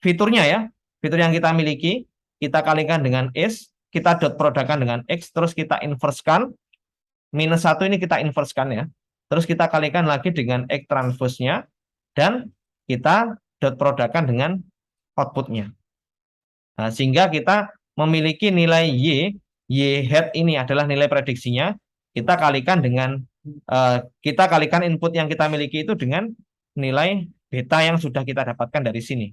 fiturnya ya, fitur yang kita miliki, kita kalikan dengan S, kita dot produkkan dengan X, terus kita inversekan, minus 1 ini kita inversekan ya, terus kita kalikan lagi dengan X transpose-nya, dan kita dot produkkan dengan outputnya. Nah, sehingga kita memiliki nilai Y hat ini adalah nilai prediksinya, kita kalikan dengan kita kalikan input yang kita miliki itu dengan nilai beta yang sudah kita dapatkan dari sini.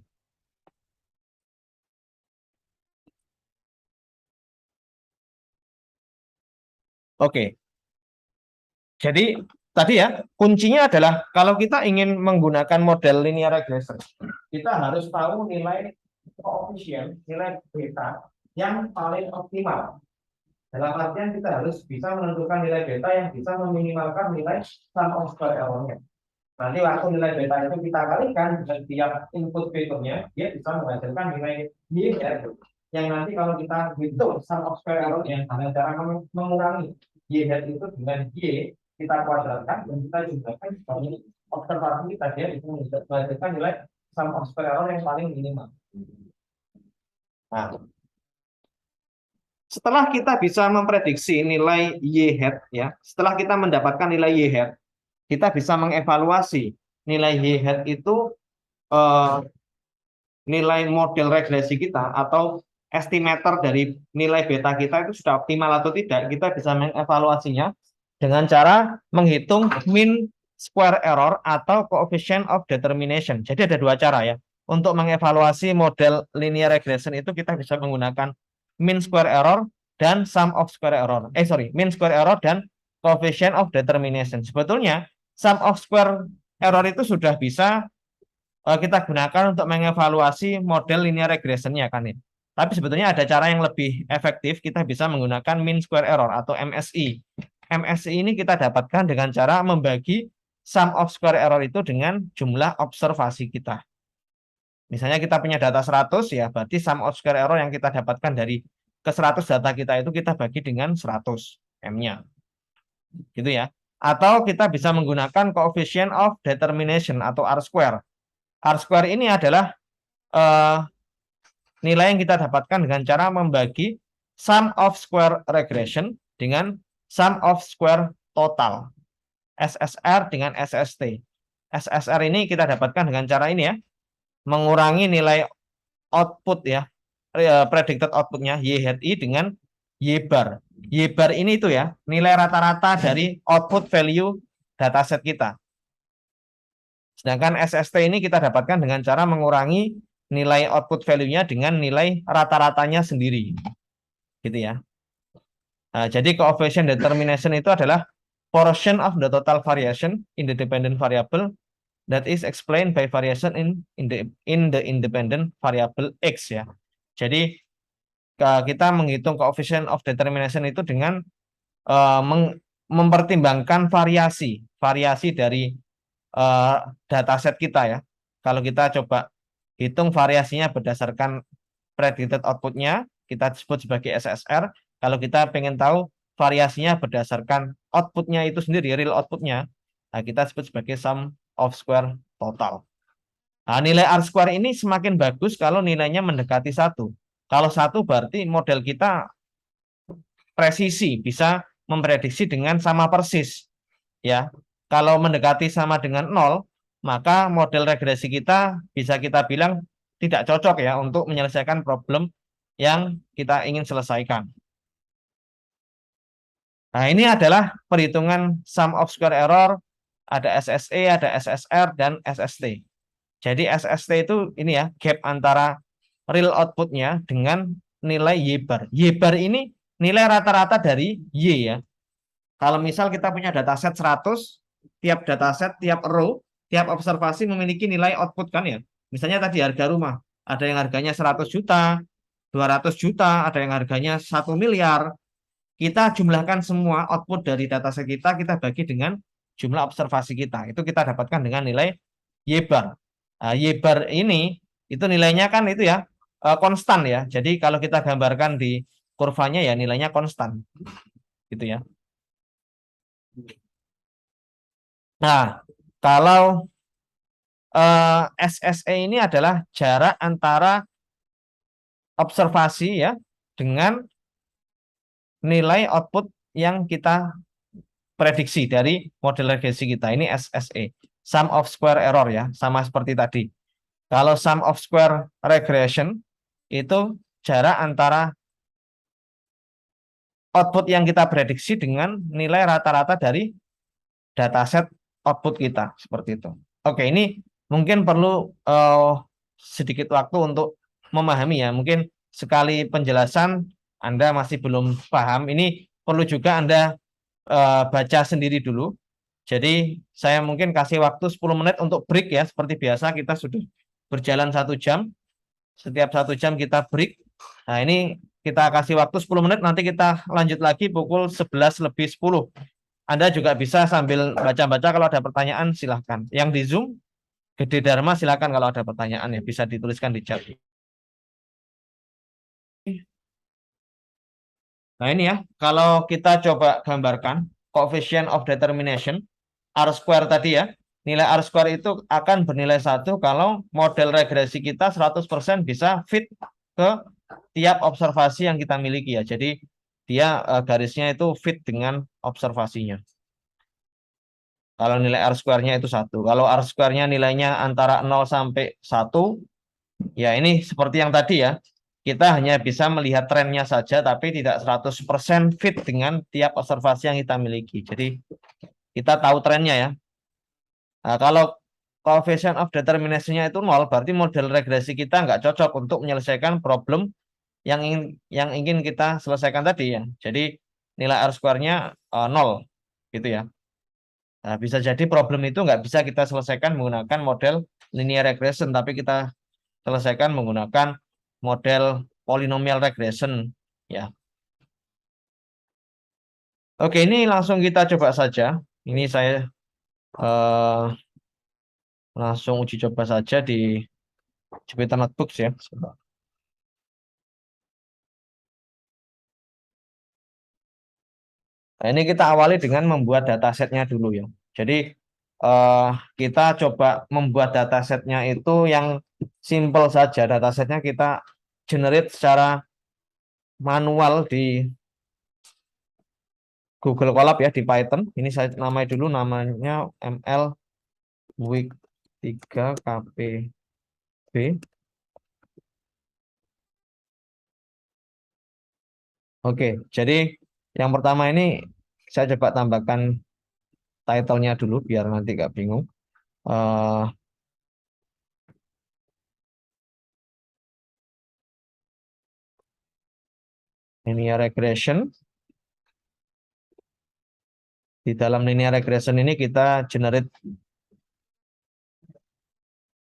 Oke, jadi tadi ya kuncinya adalah kalau kita ingin menggunakan model linear regression, kita harus tahu nilai koefisien, nilai beta yang paling optimal. Dalam artian kita harus bisa menentukan nilai beta yang bisa meminimalkan nilai sum of square error-nya. Nanti waktu nilai beta itu kita kalikan dengan tiap input fiturnya, dia bisa menghasilkan nilai Y ya, yang nanti kalau kita hitung sum of square error-nya, ada cara mengurangi Y hat itu dengan Y, kita kuadratkan dan kita jumlahkan sebagai observasi kita, dia bisa menghasilkan nilai sum of square error yang paling minimal. Nah, setelah kita bisa memprediksi nilai Y hat ya, setelah kita mendapatkan nilai Y hat, kita bisa mengevaluasi nilai Y hat itu nilai model regresi kita atau estimator dari nilai beta kita itu sudah optimal atau tidak. Kita bisa mengevaluasinya dengan cara menghitung mean square error atau coefficient of determination. Jadi ada dua cara ya. Untuk mengevaluasi model linear regression itu kita bisa menggunakan mean square error dan sum of square error. Mean square error dan coefficient of determination. Sebetulnya sum of square error itu sudah bisa kita gunakan untuk mengevaluasi model linear regression-nya kan ya. Tapi sebetulnya ada cara yang lebih efektif, kita bisa menggunakan mean square error atau MSE. MSE ini kita dapatkan dengan cara membagi sum of square error itu dengan jumlah observasi kita. Misalnya kita punya data 100 ya, berarti sum of square error yang kita dapatkan dari ke 100 data kita itu kita bagi dengan 100 M-nya. Gitu ya. Atau kita bisa menggunakan coefficient of determination atau R-square. R-square ini adalah nilai yang kita dapatkan dengan cara membagi sum of square regression dengan sum of square total. SSR dengan SST. SSR ini kita dapatkan dengan cara ini ya, mengurangi nilai output ya, predicted outputnya Y hat I dengan Y bar. Y bar ini itu ya, nilai rata-rata dari output value dataset kita. Sedangkan SST ini kita dapatkan dengan cara mengurangi nilai output value-nya dengan nilai rata-ratanya sendiri. Gitu ya. Nah, jadi coefficient determination itu adalah portion of the total variation in the dependent variable that is explained by variation in the independent variable X ya. Jadi kita menghitung coefficient of determination itu dengan mempertimbangkan variasi dari dataset kita ya. Kalau kita coba hitung variasinya berdasarkan predicted outputnya, kita sebut sebagai SSR. Kalau kita pengen tahu variasinya berdasarkan outputnya itu sendiri, real outputnya, nah kita sebut sebagai sum of square total. Nah, nilai R square ini semakin bagus kalau nilainya mendekati 1. Kalau 1 berarti model kita presisi, bisa memprediksi dengan sama persis. Ya, kalau mendekati sama dengan 0, maka model regresi kita bisa kita bilang tidak cocok ya untuk menyelesaikan problem yang kita ingin selesaikan. Nah, ini adalah perhitungan sum of square error, ada SSE, ada SSR, dan SST. Jadi SST itu ini ya, gap antara real outputnya dengan nilai Y bar. Y bar ini nilai rata-rata dari Y ya. Kalau misal kita punya dataset 100, tiap dataset, tiap row, tiap observasi memiliki nilai output kan ya. Misalnya tadi harga rumah, ada yang harganya 100 juta, 200 juta, ada yang harganya 1 miliar. Kita jumlahkan semua output dari dataset kita bagi dengan jumlah observasi kita. Itu kita dapatkan dengan nilai Y bar. Nah, Y bar ini itu nilainya kan itu ya konstan ya. Jadi kalau kita gambarkan di kurvanya ya nilainya konstan. Gitu ya. Nah, kalau SSE ini adalah jarak antara observasi ya dengan nilai output yang kita prediksi dari model regresi kita. Ini SSE, sum of square error ya, sama seperti tadi. Kalau sum of square regression itu jarak antara output yang kita prediksi dengan nilai rata-rata dari dataset output kita seperti itu. Oke, ini mungkin perlu sedikit waktu untuk memahami ya. Mungkin sekali penjelasan Anda masih belum paham. Ini perlu juga Anda baca sendiri dulu. Jadi saya mungkin kasih waktu 10 menit untuk break ya. Seperti biasa kita sudah berjalan 1 jam. Setiap 1 jam kita break. Nah ini kita kasih waktu 10 menit. Nanti kita lanjut lagi pukul 11 lebih 10. Anda juga bisa sambil baca-baca, kalau ada pertanyaan silahkan. Yang di Zoom, Gede Dharma silahkan kalau ada pertanyaan ya bisa dituliskan di chat. Nah ini ya, kalau kita coba gambarkan coefficient of determination R square tadi ya, nilai R square itu akan bernilai 1 kalau model regresi kita 100% bisa fit ke tiap observasi yang kita miliki ya. Jadi dia garisnya itu fit dengan observasinya. Kalau nilai R square-nya itu 1. Kalau R square-nya nilainya antara 0 sampai 1, ya ini seperti yang tadi ya. Kita hanya bisa melihat trennya saja, tapi tidak 100% fit dengan tiap observasi yang kita miliki. Jadi kita tahu trennya ya. Nah, kalau coefficient of determination-nya itu 0, berarti model regresi kita nggak cocok untuk menyelesaikan problem yang ingin kita selesaikan tadi ya. Jadi nilai R square-nya 0 gitu ya. Nah, bisa jadi problem itu nggak bisa kita selesaikan menggunakan model linear regression, tapi kita selesaikan menggunakan model polynomial regression ya. Oke, ini langsung kita coba saja. Ini saya langsung uji coba saja di Jupyter Notebooks ya. Nah, ini kita awali dengan membuat datasetnya dulu ya. Jadi kita coba membuat datasetnya itu yang simple saja. Datasetnya kita generate secara manual di Google Colab ya, di Python. Ini saya namai dulu, namanya ML Week 3 KPB. Oke, jadi yang pertama ini saya coba tambahkan title-nya dulu biar nanti nggak bingung. Eh Linear regression. Di dalam linear regression ini kita generate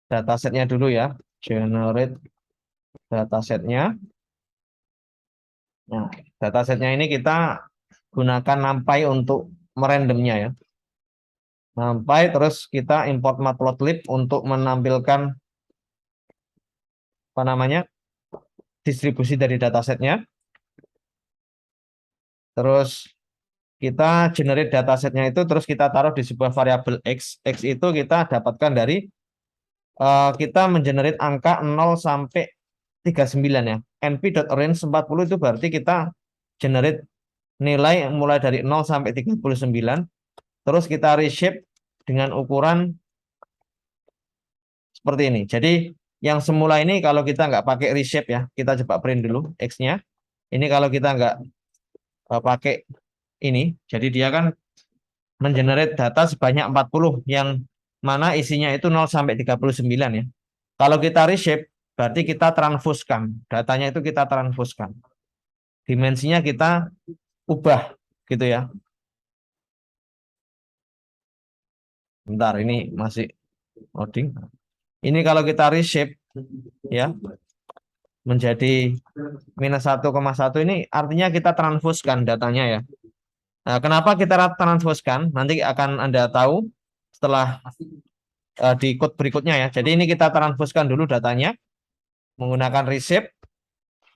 datasetnya dulu ya. Generate datasetnya. Nah, datasetnya ini kita gunakan NumPy untuk merandomnya ya. NumPy terus kita import matplotlib untuk menampilkan apa namanya distribusi dari datasetnya. Terus kita generate datasetnya itu terus kita taruh di sebuah variabel X. X itu kita dapatkan dari kita mengenerate angka 0 sampai 39 ya. np.range 40 itu berarti kita generate nilai mulai dari 0 sampai 39. Terus kita reshape dengan ukuran seperti ini. Jadi yang semula ini kalau kita nggak pakai reshape ya, kita coba print dulu X-nya. Ini kalau kita nggak pakai ini, jadi dia kan mengenerate data sebanyak 40 yang mana isinya itu 0 sampai 39 ya. Kalau kita reshape berarti kita transfuskan. Datanya itu kita transfuskan. Dimensinya kita ubah gitu ya. Bentar, ini masih loading. Ini kalau kita reshape ya menjadi minus 1,1 ini artinya kita transfuskan datanya ya. Nah, kenapa kita transfuskan? Nanti akan Anda tahu setelah di code berikutnya ya. Jadi ini kita transfuskan dulu datanya menggunakan reshape.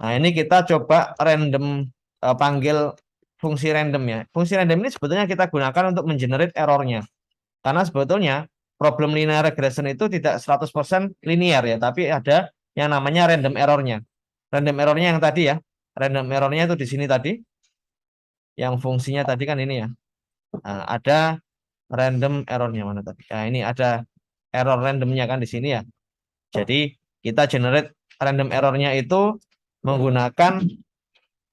Nah, ini kita coba random panggil fungsi random ya. Fungsi random ini sebetulnya kita gunakan untuk mengenerate errornya. Karena sebetulnya problem linear regression itu tidak 100% linear ya, tapi ada yang namanya random errornya. Random errornya yang tadi ya. Random errornya itu di sini tadi. Yang fungsinya tadi kan ini ya. Nah, ada random errornya mana tadi? Nah, ini ada error randomnya kan di sini ya. Jadi kita generate random errornya itu menggunakan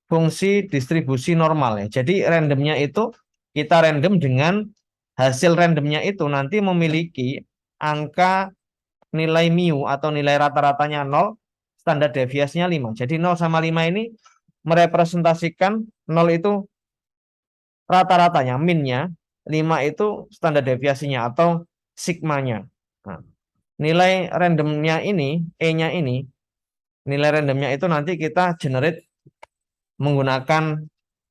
fungsi distribusi normal ya. Jadi randomnya itu kita random dengan hasil randomnya itu nanti memiliki angka nilai mu atau nilai rata-ratanya 0, standar deviasinya 5. Jadi 0 sama 5 ini merepresentasikan 0 itu rata-ratanya, minnya, 5 itu standar deviasinya atau sigmanya. Nah, nilai randomnya ini, E-nya ini, nilai randomnya itu nanti kita generate menggunakan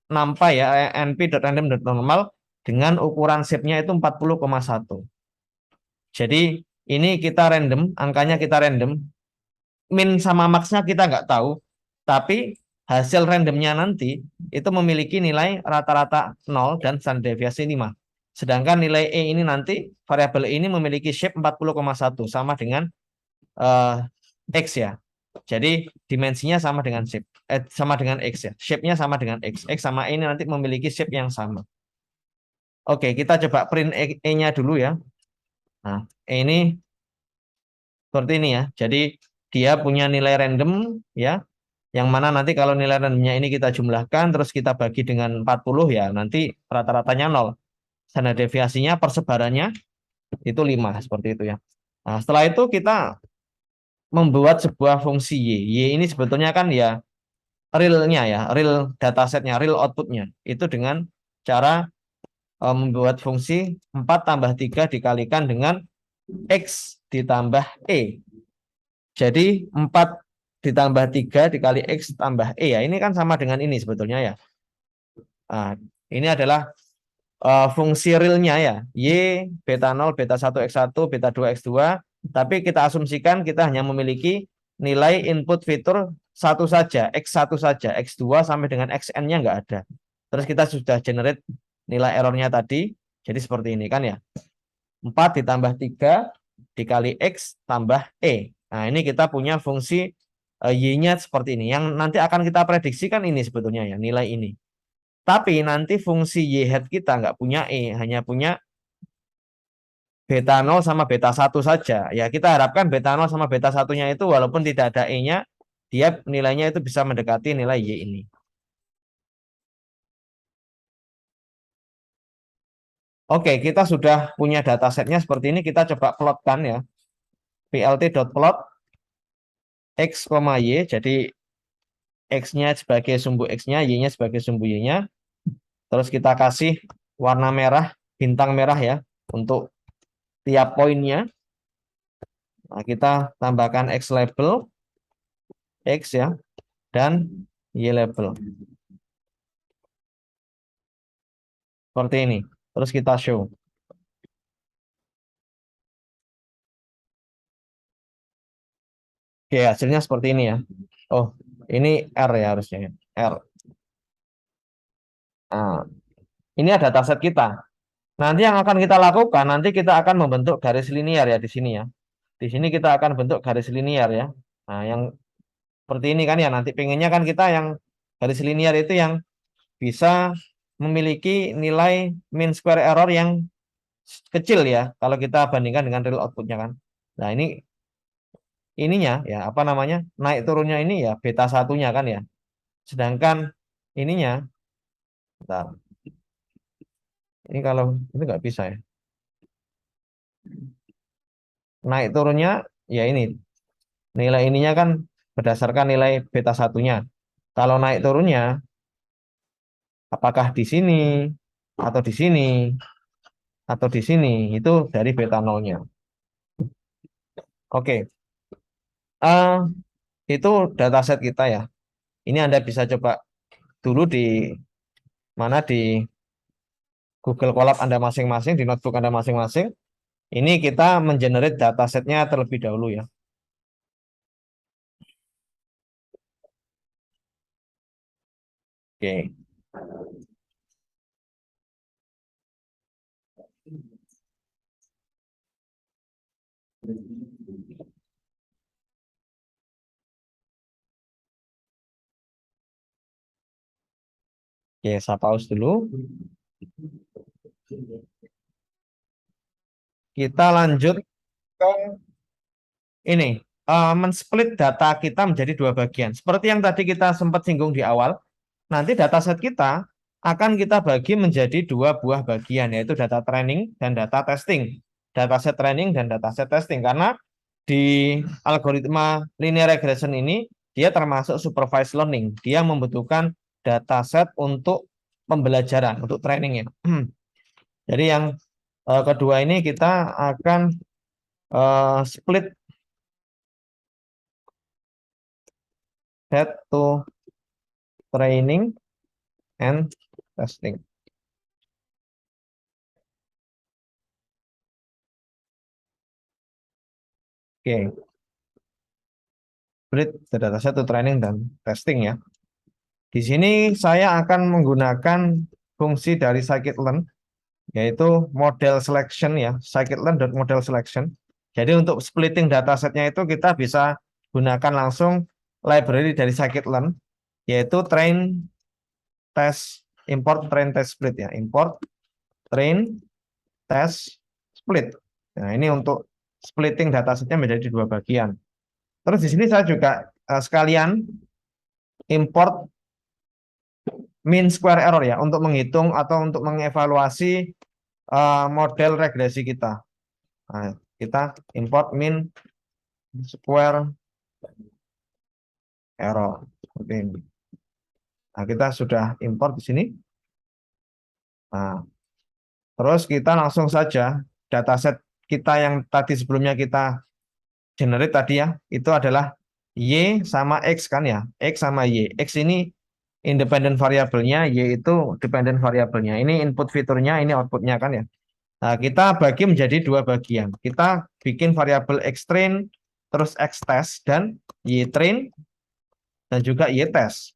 NumPy ya, np.random.normal dengan ukuran shape-nya itu 40,1. Jadi ini kita random, angkanya kita random, min sama max-nya kita nggak tahu, tapi hasil randomnya nanti itu memiliki nilai rata-rata 0 dan standar deviasi 5. Sedangkan nilai E ini nanti, variabel E ini memiliki shape 40,1 sama dengan X ya. Jadi dimensinya sama dengan shape, sama dengan X ya. Shape-nya sama dengan X. X sama E ini nanti memiliki shape yang sama. Oke, kita coba print E-nya dulu ya. Nah, E ini seperti ini ya. Jadi dia punya nilai random ya. Yang mana nanti kalau nilai randomnya ini kita jumlahkan terus kita bagi dengan 40 ya, nanti rata-ratanya 0. Standar deviasinya persebarannya itu 5 seperti itu ya. Nah, setelah itu kita membuat sebuah fungsi Y. Y ini sebetulnya kan ya realnya ya, real datasetnya, real outputnya. Itu dengan cara membuat fungsi 4 tambah 3 dikalikan dengan X ditambah E. Jadi 4 ditambah 3 dikali X tambah E ya. Ini kan sama dengan ini sebetulnya ya. Nah, ini adalah fungsi realnya ya. Y, beta 0, beta 1, X1, beta 2, X2. Tapi kita asumsikan kita hanya memiliki nilai input fitur satu saja, X1 saja. X2 sampai dengan Xn-nya nggak ada. Terus kita sudah generate nilai errornya tadi. Jadi seperti ini kan ya. 4 ditambah 3 dikali X tambah E. Nah, ini kita punya fungsi Y-nya seperti ini. Yang nanti akan kita prediksikan ini sebetulnya ya, nilai ini. Tapi nanti fungsi Y hat kita nggak punya E, hanya punya beta 0 sama beta 1 saja. Ya, kita harapkan beta 0 sama beta 1-nya itu walaupun tidak ada E-nya, dia nilainya itu bisa mendekati nilai Y ini. Oke, kita sudah punya datasetnya seperti ini. Kita coba plotkan ya. plt.plot X, Y. Jadi X-nya sebagai sumbu X-nya, Y-nya sebagai sumbu Y-nya. Terus kita kasih warna merah, bintang merah ya, untuk tiap poinnya. Nah, kita tambahkan X label, X ya, dan Y label. Seperti ini. Terus kita show. Oke, hasilnya seperti ini ya. Oh, ini R ya harusnya ya. R. Nah, ini ada dataset kita. Nanti yang akan kita lakukan, nanti kita akan membentuk garis linear ya di sini ya. Di sini kita akan bentuk garis linear ya. Nah, yang seperti ini kan ya. Nanti pengennya kan kita yang garis linear itu yang bisa memiliki nilai mean square error yang kecil ya. Kalau kita bandingkan dengan real outputnya kan. Nah, ini ininya ya apa namanya naik turunnya ini ya beta satunya kan ya. Sedangkan ininya, bentar, ini kalau itu nggak bisa ya. Naik turunnya ya ini nilai ininya kan berdasarkan nilai beta satunya. Kalau naik turunnya apakah di sini atau di sini atau di sini itu dari beta nolnya. Oke, eh itu dataset kita ya. Ini Anda bisa coba dulu di mana di Google Colab Anda masing-masing, di notebook Anda masing-masing. Ini kita mengenerate datasetnya terlebih dahulu ya. Oke. Oke, saya pause dulu. Kita lanjut ke ini. Men-split data kita menjadi dua bagian. Seperti yang tadi kita sempat singgung di awal, nanti dataset kita akan kita bagi menjadi dua buah bagian, yaitu data training dan data testing. Dataset training dan dataset testing. Karena di algoritma linear regression ini, dia termasuk supervised learning. Dia membutuhkan dataset untuk pembelajaran, untuk training ya. Jadi yang kedua ini kita akan split head to training and testing. Oke, split dataset to training dan testing ya. Di sini saya akan menggunakan fungsi dari scikit-learn, yaitu model selection ya, scikit-learn model selection. Jadi untuk splitting datasetnya itu kita bisa gunakan langsung library dari scikit-learn, yaitu train test import train test split ya, import train test split. Nah, ini untuk splitting datasetnya menjadi dua bagian. Terus di sini saya juga sekalian import mean square error ya untuk menghitung atau untuk mengevaluasi model regresi kita. Nah, kita import mean square error seperti ini. Nah, kita sudah import di sini. Nah, terus kita langsung saja dataset kita yang tadi sebelumnya kita generate tadi ya, itu adalah Y sama X kan ya. X sama Y. X ini independent variabelnya, Y itu dependent variabelnya. Ini input fiturnya, ini outputnya kan ya. Nah, kita bagi menjadi dua bagian. Kita bikin variabel X train, terus X test, dan Y train, dan juga Y test.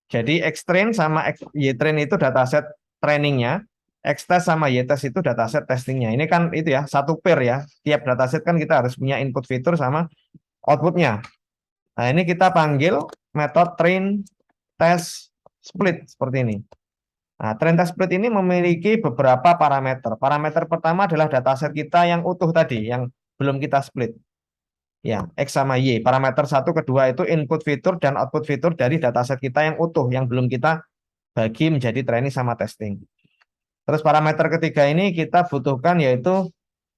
Jadi X train sama Y train itu dataset trainingnya, X test sama Y test itu dataset testingnya. Ini kan itu ya, satu pair ya. Tiap dataset kan kita harus punya input fitur sama outputnya. Nah, ini kita panggil metode train test split seperti ini. Nah, train test split ini memiliki beberapa parameter. Parameter pertama adalah dataset kita yang utuh tadi, yang belum kita split. Ya, X sama Y. Parameter satu, kedua itu input fitur dan output fitur dari dataset kita yang utuh, yang belum kita bagi menjadi training sama testing. Terus parameter ketiga ini kita butuhkan yaitu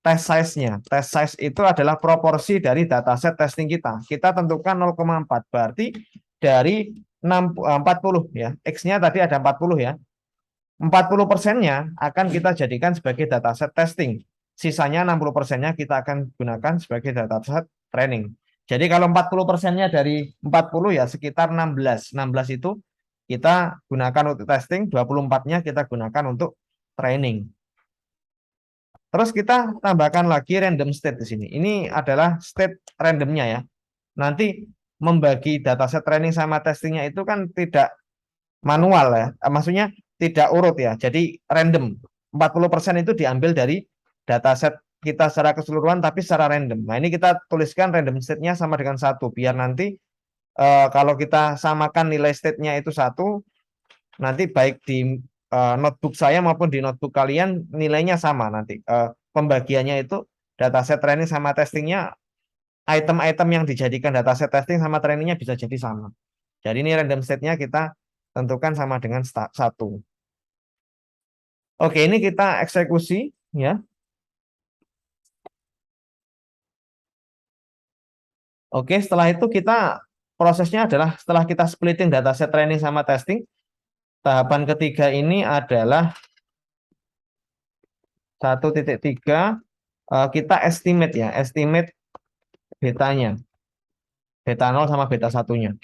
test size-nya. Test size itu adalah proporsi dari dataset testing kita. Kita tentukan 0,4, berarti dari 40 ya. X-nya tadi ada 40 ya. 40%-nya akan kita jadikan sebagai dataset testing. Sisanya 60%-nya kita akan gunakan sebagai dataset training. Jadi kalau 40%-nya dari 40 ya sekitar 16. 16 itu kita gunakan untuk testing, 24-nya kita gunakan untuk training. Terus kita tambahkan lagi random state di sini. Ini adalah state randomnya ya. Nanti membagi dataset training sama testingnya itu kan tidak manual ya. Maksudnya tidak urut ya. Jadi random. 40% itu diambil dari dataset kita secara keseluruhan tapi secara random. Nah, ini kita tuliskan random state-nya sama dengan 1 biar nanti kalau kita samakan nilai state-nya itu 1, nanti baik di notebook saya maupun di notebook kalian nilainya sama nanti. Pembagiannya itu dataset training sama testingnya, item-item yang dijadikan dataset testing sama trainingnya bisa jadi sama. Jadi ini random state-nya kita tentukan sama dengan 1. Oke, ini kita eksekusi ya. Oke, setelah itu kita prosesnya adalah setelah kita splitting dataset training sama testing, tahapan ketiga ini adalah 1.3 kita estimate ya, estimate betanya. Beta 0 sama beta 1-nya.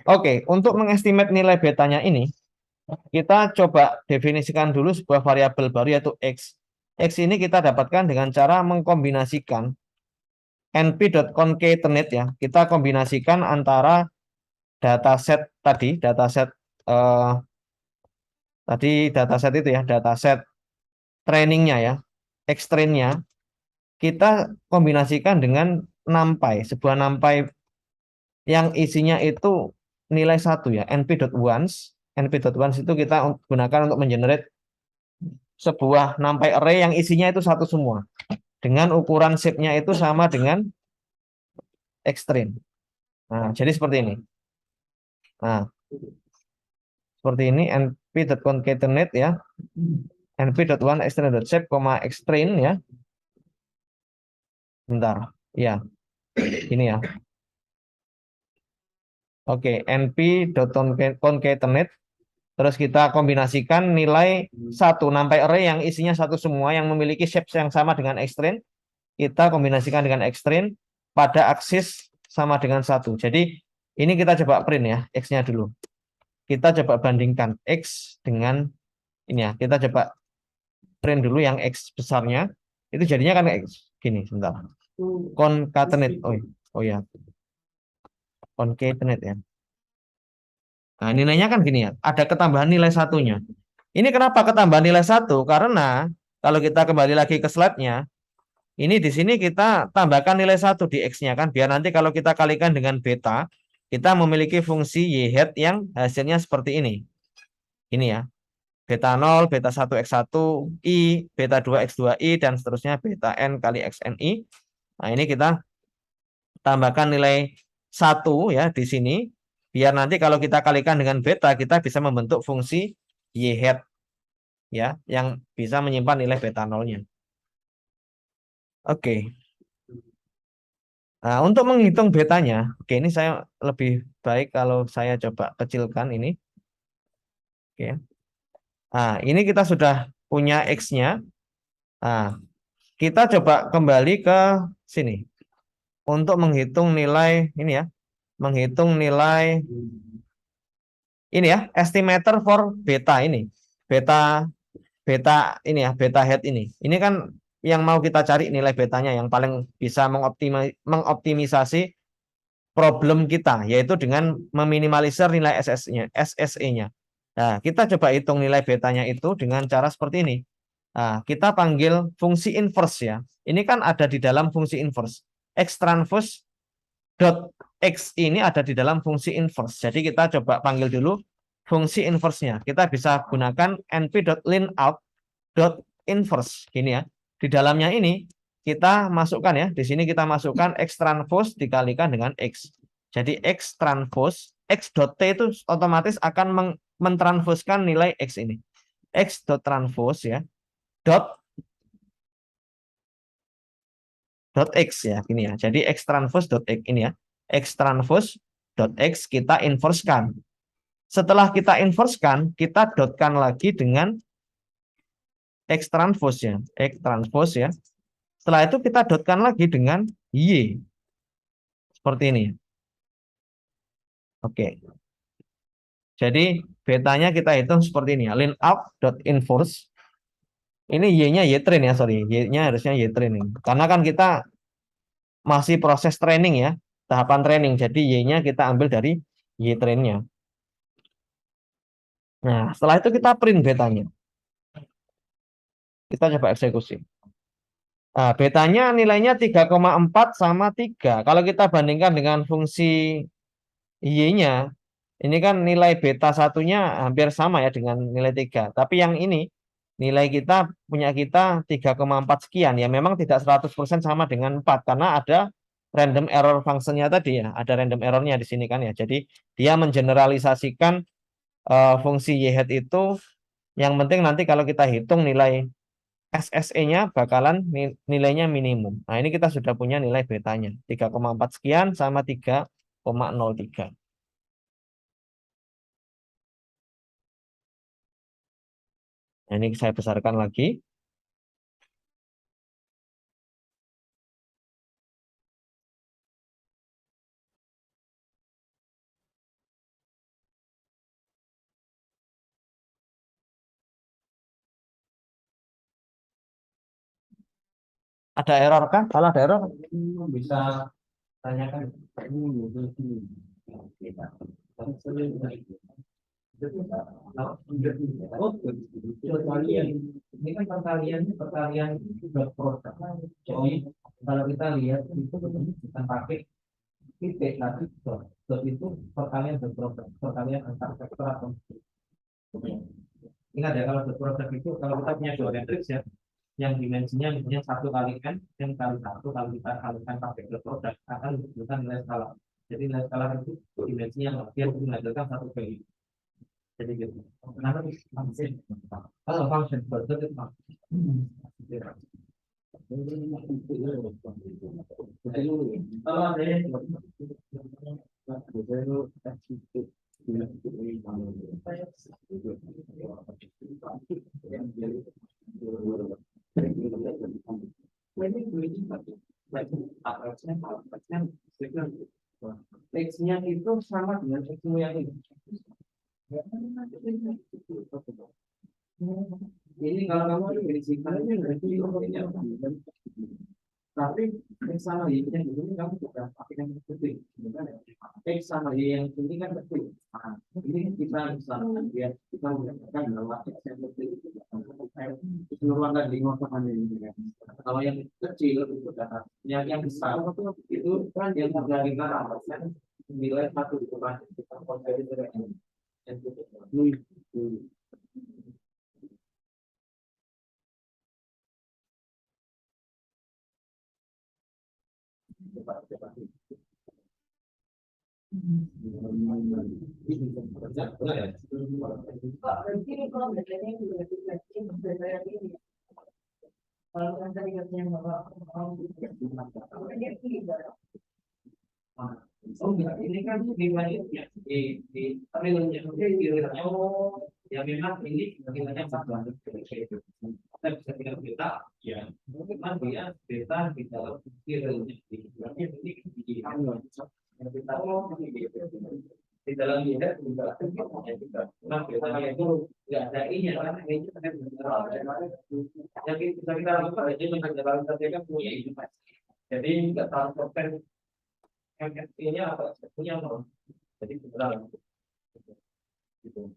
Oke, untuk mengestimate nilai betanya ini, kita coba definisikan dulu sebuah variabel baru yaitu X. X ini kita dapatkan dengan cara mengkombinasikan np.concatenate ya. Kita kombinasikan antara dataset tadi, dataset itu ya, dataset trainingnya ya, X train-nya, kita kombinasikan dengan NumPy, sebuah NumPy yang isinya itu nilai 1 ya, np.once. np.once itu kita gunakan untuk mengenerate sebuah NumPy array yang isinya itu 1 semua. Dengan ukuran shape-nya itu sama dengan X-train. Nah, jadi seperti ini. Nah, seperti ini np.concatenate ya. np.one xtrain.shape, xtrain ya. Bentar. Ya. Ini ya. Oke, np.concatenate. Terus kita kombinasikan nilai 1 NumPy array yang isinya 1 semua yang memiliki shape yang sama dengan xtrain. Kita kombinasikan dengan xtrain pada aksis sama dengan 1. Jadi ini kita coba print ya, X-nya dulu. Kita coba bandingkan X dengan ini ya. Kita coba print dulu yang X besarnya. Itu jadinya kan X. Gini, sebentar. Concatenate. Oh ya. Concatenate ya. Nah, nilainya kan gini ya. Ada ketambahan nilai 1-nya. Ini kenapa ketambahan nilai 1? Karena kalau kita kembali lagi ke slide-nya, ini di sini kita tambahkan nilai 1 di X-nya kan. Biar nanti kalau kita kalikan dengan beta, kita memiliki fungsi Y hat yang hasilnya seperti ini. Ini ya. Beta 0, beta 1 X1, I, beta 2 X2I, dan seterusnya beta N kali XNI. Nah, ini kita tambahkan nilai 1 ya di sini. Biar nanti kalau kita kalikan dengan beta, kita bisa membentuk fungsi Y hat ya, yang bisa menyimpan nilai beta 0-nya. Oke. Nah, untuk menghitung betanya, oke, ini saya lebih baik kalau saya coba kecilkan ini. Oke. Nah, ini kita sudah punya X-nya. Nah, kita coba kembali ke sini untuk menghitung nilai ini ya, menghitung nilai ini ya, estimator for beta ini, beta beta ini ya, beta hat ini. Ini kan yang mau kita cari nilai betanya yang paling bisa mengoptimisasi problem kita, yaitu dengan meminimalisir nilai SSE-nya. Nah, kita coba hitung nilai betanya itu dengan cara seperti ini. Nah, kita panggil fungsi inverse ya. Ini kan ada di dalam fungsi inverse. X transpose dot X ini ada di dalam fungsi inverse. Jadi kita coba panggil dulu fungsi inverse-nya. Kita bisa gunakan np.lineout.inverse. Gini ya. Di dalamnya ini kita masukkan ya. Di sini kita masukkan X transpose dikalikan dengan X. Jadi X transpose X.T itu otomatis akan mentransposkan nilai X ini. X dot transpose ya, dot X ya, gini ya. Jadi X transpose dot X ini ya. X transpose dot X kita inversekan. Setelah kita inversekan, kita dotkan lagi dengan X transpose ya. X transpose ya. Setelah itu kita dotkan lagi dengan Y. Seperti ini. Oke. Jadi betanya kita hitung seperti ini ya. Line up dot inverse. Ini Y-nya Y train ya, sorry. Y-nya harusnya Y train. Karena kan kita masih proses training ya. Tahapan training. Jadi Y-nya kita ambil dari Y train-nya. Nah, setelah itu kita print betanya. Kita coba eksekusi. Nah, betanya nilainya 3,4 sama 3. Kalau kita bandingkan dengan fungsi Y-nya, ini kan nilai beta satunya hampir sama ya dengan nilai 3. Tapi yang ini, nilai kita punya kita 3,4 sekian. Ya memang tidak 100% sama dengan 4. Karena ada random error function-nya tadi ya. Ada random error-nya di sini kan ya. Jadi dia mengeneralisasikan fungsi Y hat itu. Yang penting nanti kalau kita hitung nilai SSE-nya bakalan nilainya minimum. Nah, ini kita sudah punya nilai betanya. 3,4 sekian sama 3,03. Nah, ini saya besarkan lagi. Ada error kan? Kalau ada error, bisa tanyakan. Perkalian ini kan perkalian sudah produk. Jadi kalau kita lihat itu bukan pakai titik tapi dot itu perkalian berproduk, perkalian antar vektor atau ingat ya kalau berproduk itu kalau kita punya dua matriks ya yang dimensinya misalnya 1 kali n kali 1 kalau kita kalikan pakai berproduk akan menghasilkan nilai skala. Jadi nilai skala itu dimensinya dia menghasilkan 1 kali. Jadi gitu. Kenapa function? Kalau function berarti itu kalau ada yang X-nya itu sama dengan X-nya yang ini. Ini kalau kamu berikan ini berarti tapi X sama Y yang ini kamu sudah pakai yang penting. X sama Y yang ini kan penting. Nah, ini kita bisa dia kita mengatakan bahwa X yang penting itu keseluruhan dari ngomongan ini. Kalau yang kecil itu data, yang besar itu kan yang terjadi kan nilai 1 itu kan kita konversi dengan ini. Oh, ini kan nilai ya di tapi ya memang ini nilainya sama itu. Kita bisa bilang beta ya memang dia beta di dalam nilainya berarti ini di di dalam dia juga nah betanya itu nggak ada ini karena ini kan benar yang bisa kita lakukan aja mengenai saja kan punya ini jadi nggak tahu MFP-nya apa punya apa jadi benar gitu.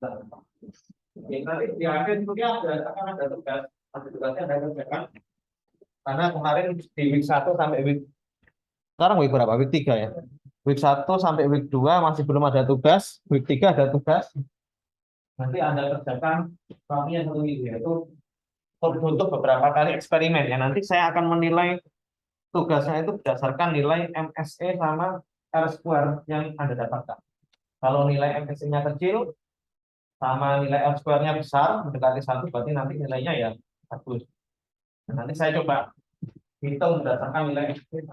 Nanti di akhir mungkin akan ada tugas tugasnya ada kerjakan karena kemarin di week 1 sampai week sekarang week berapa week 3 ya week 1 sampai week 2 masih belum ada tugas week 3 ada tugas nanti Anda kerjakan kami yang satu minggu yaitu untuk beberapa kali eksperimen ya nanti saya akan menilai tugasnya itu berdasarkan nilai MSE sama R square yang Anda dapatkan. Kalau nilai MSI-nya kecil sama nilai R square-nya besar mendekati 1, berarti nanti nilainya ya bagus. Nah, nanti saya coba hitung berdasarkan nilai MSI.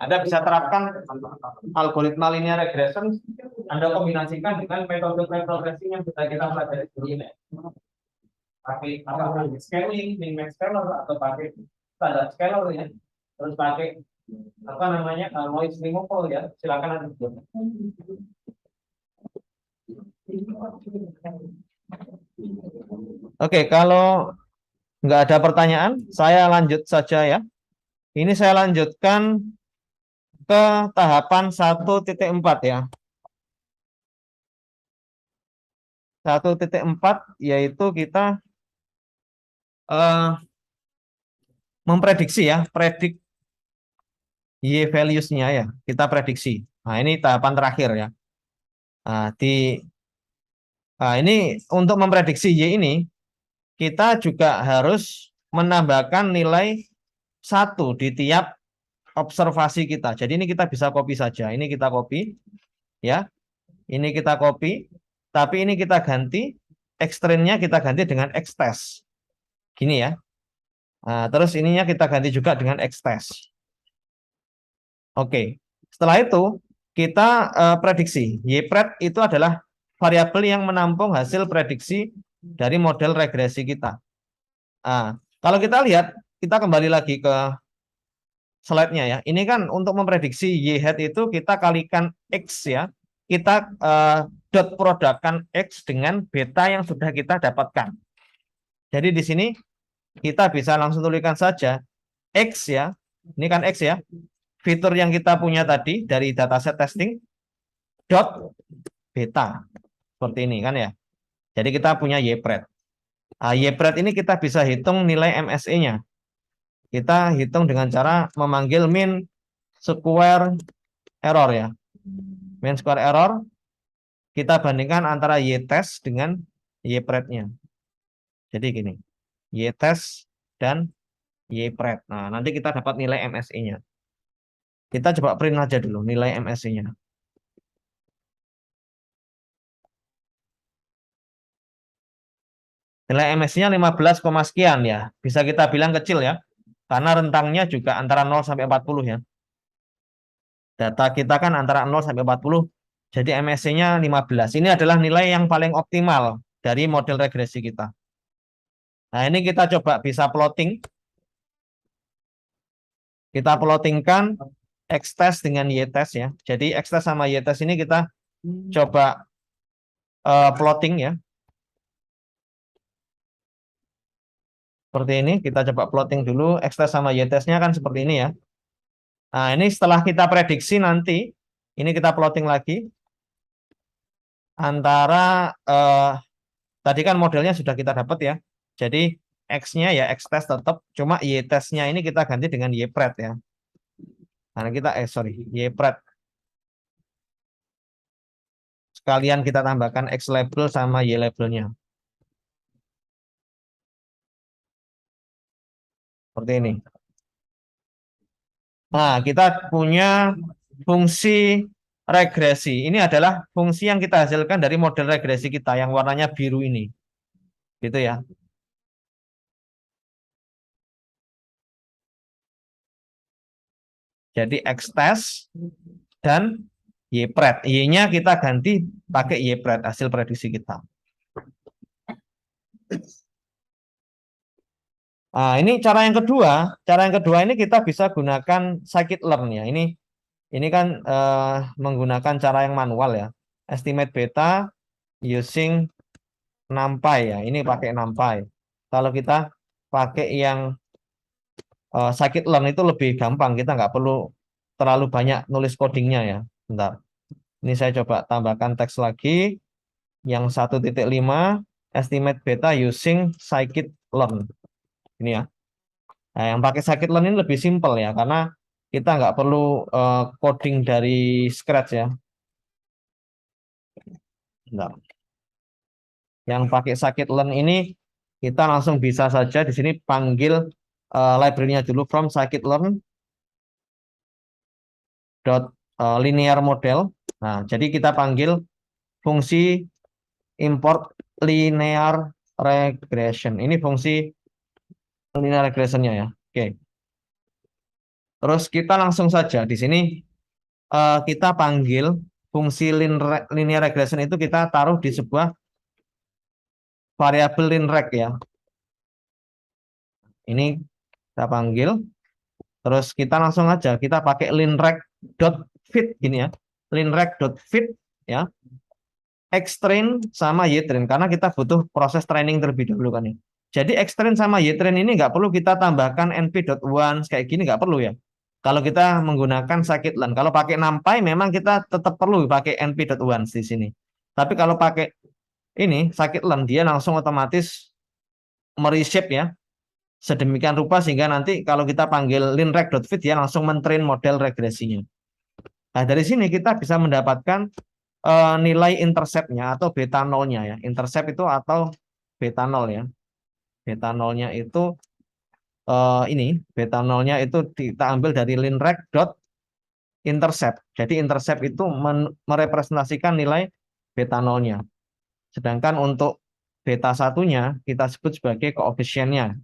Anda bisa terapkan algoritma linear regression, Anda kombinasikan dengan metode progressing yang sudah kita pelajari sebelumnya. Pakai apa? Scaling, min-max scaler, atau pakai standar scaler ya. Terus pakai apa namanya noise removal ya. Silakan Anda. Oke, kalau nggak ada pertanyaan, saya lanjut saja ya. Ini saya lanjutkan ke tahapan 1.4 ya. 1.4 yaitu kita memprediksi ya, predik Y values-nya ya, kita prediksi. Nah, ini tahapan terakhir ya. Nah, ini untuk memprediksi Y ini, kita juga harus menambahkan nilai 1 di tiap observasi kita. Jadi ini kita bisa copy saja. Ini kita copy ya. Ini kita copy, tapi ini kita ganti extend-nya kita ganti dengan xtest. Gini ya. Nah, terus ininya kita ganti juga dengan xtest. Oke. Setelah itu kita prediksi. Ypred itu adalah variabel yang menampung hasil prediksi dari model regresi kita. Nah, kalau kita lihat, kita kembali lagi ke slide-nya ya. Ini kan untuk memprediksi Y hat itu kita kalikan X ya. Kita dot produkkan X dengan beta yang sudah kita dapatkan. Jadi di sini kita bisa langsung tuliskan saja X ya. Ini kan X ya. Fitur yang kita punya tadi dari dataset testing dot beta. Seperti ini kan ya. Jadi kita punya Ypred. Nah, Ypred ini kita bisa hitung nilai MSE-nya. Kita hitung dengan cara memanggil min square error ya. Min square error kita bandingkan antara Y-test dengan Ypred-nya. Jadi gini, Y-test dan Ypred. Nah, nanti kita dapat nilai MSE-nya. Kita coba print aja dulu nilai MSE-nya. Nilai MSE-nya 15, sekian ya. Bisa kita bilang kecil ya. Karena rentangnya juga antara 0 sampai 40 ya. Data kita kan antara 0 sampai 40. Jadi MSE-nya 15. Ini adalah nilai yang paling optimal dari model regresi kita. Nah, ini kita coba bisa plotting. Kita plottingkan X-test dengan Y-test ya. Jadi X-test sama Y-test ini kita coba plotting ya. Seperti ini, kita coba plotting dulu X-test sama Y-testnya kan seperti ini ya. Nah, ini setelah kita prediksi nanti, ini kita plotting lagi. Antara, tadi kan modelnya sudah kita dapat ya. Jadi X-nya ya X-test tetap, cuma Y-testnya ini kita ganti dengan Ypred ya. Karena kita, Ypred. Sekalian kita tambahkan X label sama Y labelnya. Seperti ini. Nah, kita punya fungsi regresi. Ini adalah fungsi yang kita hasilkan dari model regresi kita yang warnanya biru ini. Gitu ya. Jadi X-test dan Ypred. Y-nya kita ganti pakai Ypred hasil prediksi kita. Nah, ini cara yang kedua. Cara yang kedua ini kita bisa gunakan scikit-learn ya. Ini kan menggunakan cara yang manual ya. Estimate beta using NumPy ya. Ini pakai NumPy. Kalau kita pakai yang scikit-learn itu lebih gampang. Kita nggak perlu terlalu banyak nulis codingnya ya. Bentar. Ini saya coba tambahkan teks lagi. Yang 1.5 estimate beta using scikit-learn. Ini ya. Nah, yang pakai scikit-learn ini lebih simpel ya, karena kita nggak perlu coding dari scratch ya. Bentar. Yang pakai scikit-learn ini kita langsung bisa saja di sini panggil library-nya dulu from scikit-learn linear model. Nah, jadi kita panggil fungsi import linear regression. Ini fungsi linear regressionnya ya. Oke. Terus kita langsung saja di sini kita panggil fungsi linear regression itu kita taruh di sebuah variabel linreg ya. Ini kita panggil. Terus kita langsung aja kita pakai linreg.fit gini ya. Linreg.fit ya. Xtrain sama ytrain karena kita butuh proses training terlebih dahulu kan ya. Jadi Xtrain sama ytrain ini nggak perlu kita tambahkan np.once kayak gini nggak perlu ya. Kalau kita menggunakan scikit-learn, kalau pakai NumPy memang kita tetap perlu pakai np.once di sini. Tapi kalau pakai ini scikit-learn dia langsung otomatis mereshape ya sedemikian rupa sehingga nanti kalau kita panggil linreg.fit dia langsung mentrain model regresinya. Nah dari sini kita bisa mendapatkan nilai interceptnya atau beta nolnya ya. Intercept itu atau beta nol ya. Beta nolnya itu ini beta nolnya itu kita ambil dari linreg.intercept. Jadi intercept itu merepresentasikan nilai beta nolnya. Sedangkan untuk beta satunya kita sebut sebagai koefisiennya.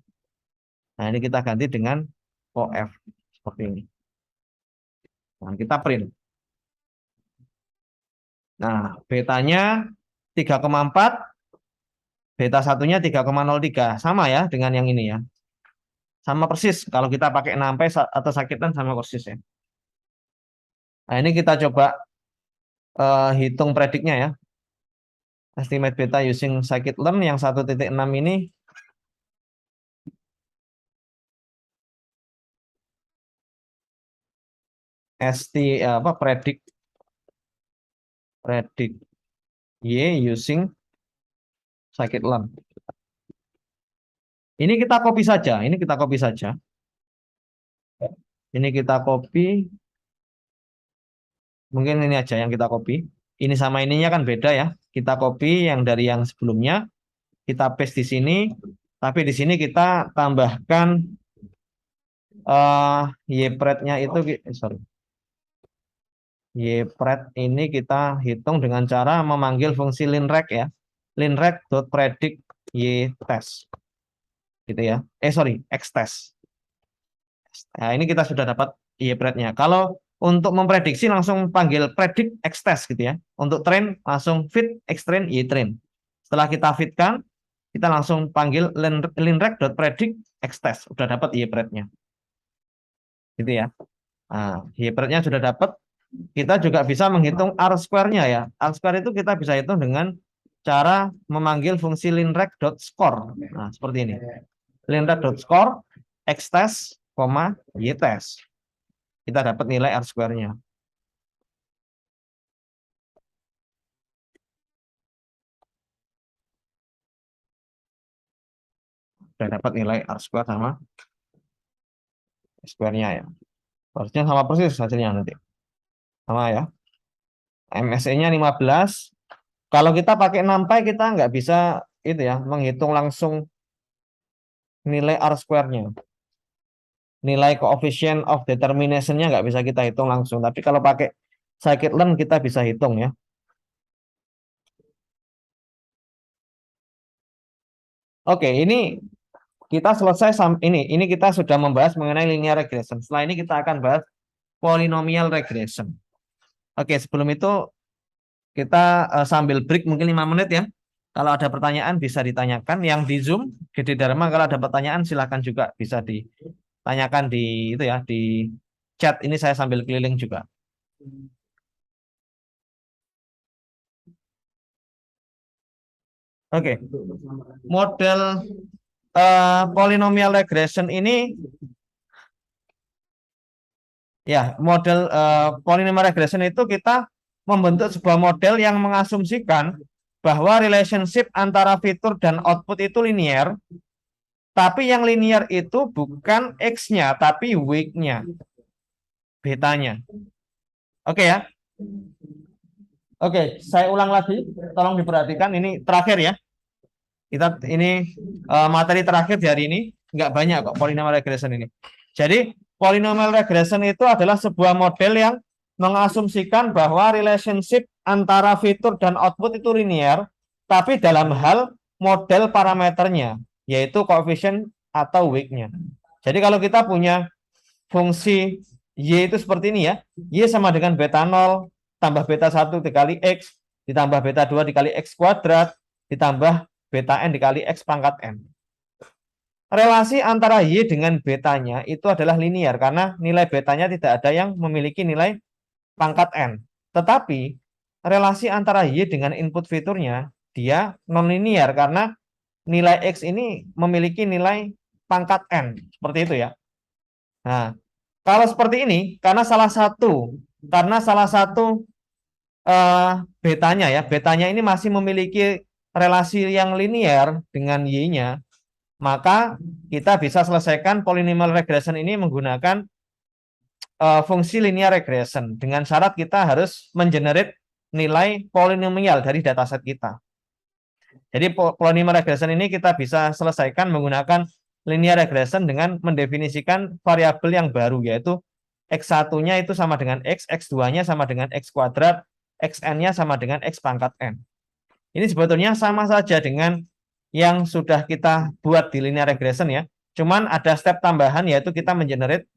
Nah ini kita ganti dengan OF seperti ini. Nah kita print. Nah betanya 3,4, beta satunya 3,03 sama ya dengan yang ini ya. Sama persis kalau kita pakai NumPy atau scikit-learn sama persis ya. Nah ini kita coba hitung prediknya ya. Estimate beta using scikit-learn yang 1.6 ini predik Y using scikit-learn. Ini kita copy saja, ini kita copy saja. Ini kita copy. Mungkin ini aja yang kita copy. Ini sama ininya kan beda ya. Kita copy yang dari yang sebelumnya, kita paste di sini. Tapi di sini kita tambahkan ypred-nya itu, sorry. Ypred ini kita hitung dengan cara memanggil fungsi linreg ya. Linreg.predict ytest. Gitu ya. Sorry, xtest. Nah, ini kita sudah dapat ypred-nya. Kalau untuk memprediksi langsung panggil predict xtest gitu ya. Untuk train langsung fit xtrain ytrain. Setelah kita fitkan, kita langsung panggil linreg.predict xtest. Sudah dapat ypred-nya. Gitu ya. Nah, ypred-nya sudah dapat. Kita juga bisa menghitung R-square-nya ya. R-square itu kita bisa hitung dengan cara memanggil fungsi linreg.score. Nah, seperti ini. Linreg.score xtest, ytest. Kita dapat nilai R-square-nya. Sudah dapat nilai R-square sama square-nya ya. Harusnya sama persis hasilnya nanti. Sama ya. MSE-nya 15. Kalau kita pakai NumPy kita nggak bisa itu ya menghitung langsung nilai R-square-nya. Nilai coefficient of determination-nya nggak bisa kita hitung langsung. Tapi kalau pakai scikit-learn kita bisa hitung ya. Oke, ini kita selesai ini kita sudah membahas mengenai linear regression. Setelah ini kita akan bahas polynomial regression. Oke, sebelum itu kita sambil break mungkin 5 menit ya. Kalau ada pertanyaan bisa ditanyakan. Yang di Zoom, Gede Dharma kalau ada pertanyaan silakan juga bisa ditanyakan di itu ya di chat. Ini saya sambil keliling juga. Oke, model polynomial regression ini ya model polynomial regression itu kita membentuk sebuah model yang mengasumsikan bahwa relationship antara fitur dan output itu linear, tapi yang linear itu bukan X-nya, tapi Y-nya, betanya. Oke ya. Oke, saya ulang lagi, tolong diperhatikan, ini terakhir ya. Kita ini materi terakhir di hari ini, nggak banyak kok polynomial regression ini. Jadi polynomial regression itu adalah sebuah model yang mengasumsikan bahwa relationship antara fitur dan output itu linear, tapi dalam hal model parameternya, yaitu koefisien atau weight-nya. Jadi kalau kita punya fungsi Y itu seperti ini ya, Y sama dengan beta 0 tambah beta 1 dikali X, ditambah beta 2 dikali X kuadrat, ditambah beta N dikali X pangkat N. Relasi antara Y dengan betanya itu adalah linear karena nilai betanya tidak ada yang memiliki nilai pangkat N. Tetapi relasi antara Y dengan input fiturnya dia non-linear karena nilai X ini memiliki nilai pangkat N. Seperti itu ya. Nah, kalau seperti ini karena salah satu betanya ya, betanya ini masih memiliki relasi yang linear dengan Y-nya, maka kita bisa selesaikan polynomial regression ini menggunakan fungsi linear regression dengan syarat kita harus mengenerate nilai polinomial dari dataset kita. Jadi polynomial regression ini kita bisa selesaikan menggunakan linear regression dengan mendefinisikan variabel yang baru, yaitu X1-nya itu sama dengan X, X2-nya sama dengan X kuadrat, Xn-nya sama dengan X pangkat N. Ini sebetulnya sama saja dengan yang sudah kita buat di linear regression ya. Cuman ada step tambahan yaitu kita mengenerate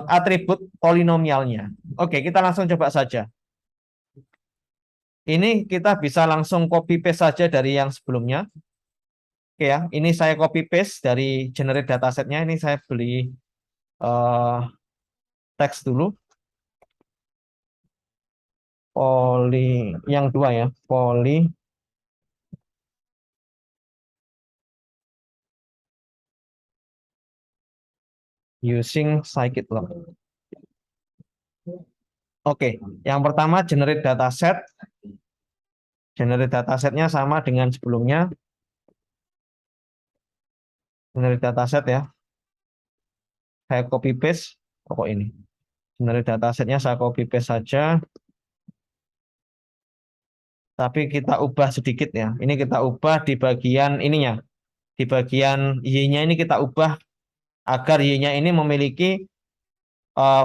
atribut polinomialnya. Oke, kita langsung coba saja. Ini kita bisa langsung copy paste saja dari yang sebelumnya. Oke ya, ini saya copy paste dari generate datasetnya. Ini saya beli teks dulu. Poly yang dua ya, poly using scikit-learn. Oke, yang pertama generate dataset. Generate datasetnya sama dengan sebelumnya. Generate dataset ya. Saya copy paste pokok ini. Generate datasetnya saya copy paste saja. Tapi kita ubah sedikit ya. Ini kita ubah di bagian ininya. Di bagian Y-nya ini kita ubah agar Y-nya ini memiliki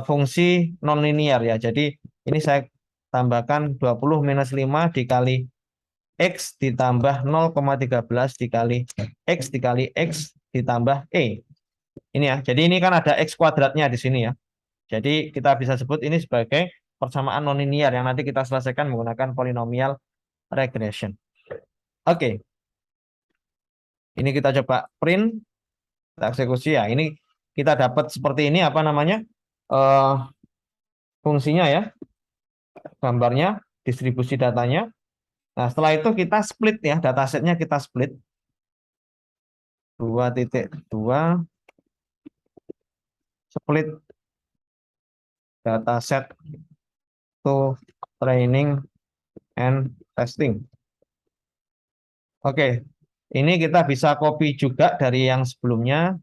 fungsi nonlinear ya. Jadi ini saya tambahkan 20 minus 5 dikali X ditambah 0,13 dikali X ditambah E. Ini ya. Jadi ini kan ada X kuadratnya di sini ya. Jadi kita bisa sebut ini sebagai persamaan nonlinear yang nanti kita selesaikan menggunakan polinomial regression. Oke. Ini kita coba print, kita eksekusi ya. Ini kita dapat seperti ini apa namanya? Fungsinya ya. Gambarnya, distribusi datanya. Nah, setelah itu kita split ya, datasetnya kita split. 2.2 split dataset to training and testing. Oke, ini kita bisa copy juga dari yang sebelumnya.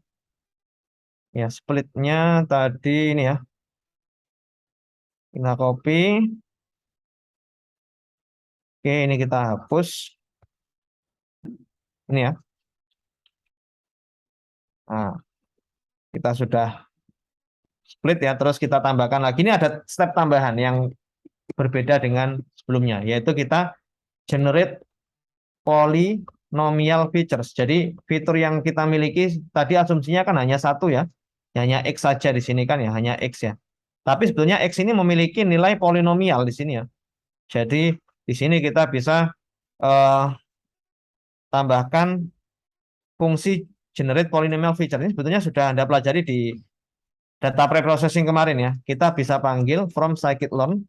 Ya, splitnya tadi ini ya. Kita copy. Oke, ini kita hapus. Ini ya. Nah, kita sudah split ya, terus kita tambahkan lagi. Ini ada step tambahan yang berbeda dengan sebelumnya, yaitu kita generate polynomial features. Jadi fitur yang kita miliki tadi asumsinya kan hanya satu ya, hanya X saja di sini kan ya, hanya X ya. Tapi sebetulnya X ini memiliki nilai polinomial di sini ya. Jadi di sini kita bisa tambahkan fungsi generate polynomial feature. Ini sebetulnya sudah Anda pelajari di data preprocessing kemarin ya. Kita bisa panggil from scikit-learn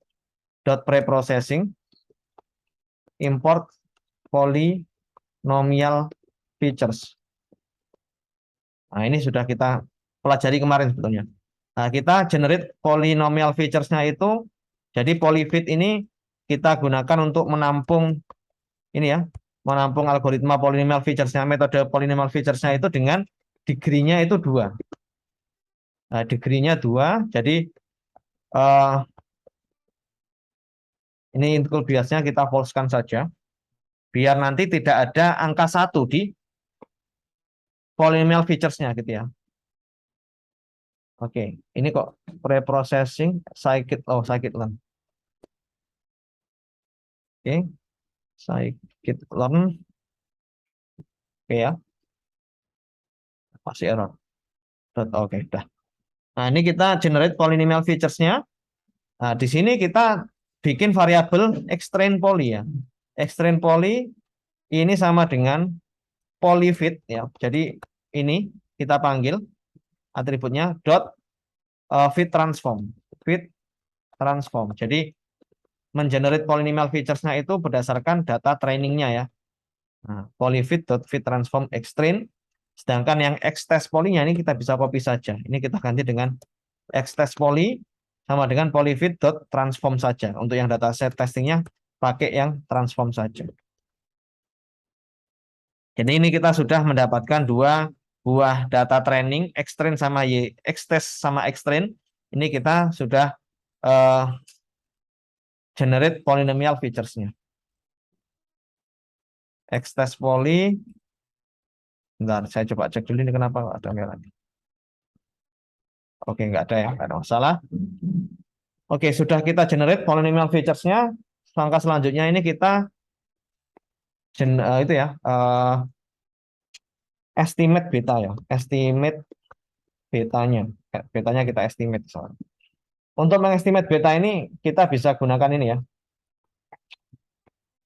dot preprocessing import polynomial features. Nah, ini sudah kita pelajari kemarin sebetulnya. Nah, kita generate polynomial features-nya itu, jadi polyfit ini kita gunakan untuk menampung ini ya, menampung algoritma polynomial features-nya, metode polynomial features-nya itu dengan degree-nya itu 2. Nah, degree-nya 2, jadi ini include biasnya kita false-kan saja, biar nanti tidak ada angka 1 di polynomial features-nya gitu ya. Oke, ini kok pre-processing scikit-learn. Oke, scikit-learn. Oke ya, masih error. Oke, udah. Nah, ini kita generate polynomial features-nya. Nah, di sini kita bikin variabel extrain poly ya. Extrain poly ini sama dengan polyfit ya. Jadi ini kita panggil atributnya dot fit transform. Fit transform. Jadi mengenerate polynomial features-nya itu berdasarkan data trainingnya ya. Nah, polyfit dot fit transform extrain. Sedangkan yang xtest polynya ini kita bisa copy saja. Ini kita ganti dengan xtest poly sama dengan polyfit dot transform saja. Untuk yang dataset testingnya pakai yang transform saja. Jadi ini kita sudah mendapatkan dua buah data training, xtrain sama xtest sama xtrain. Ini kita sudah generate polynomial features-nya. Xtest poly. Bentar, saya coba cek dulu ini kenapa ada merah. Oke, nggak ada ya, nggak ada masalah. Oke, sudah kita generate polynomial features-nya. Langkah selanjutnya ini kita itu ya, estimate beta ya, estimate betanya. Betanya kita estimate. Untuk mengestimate beta ini kita bisa gunakan ini ya.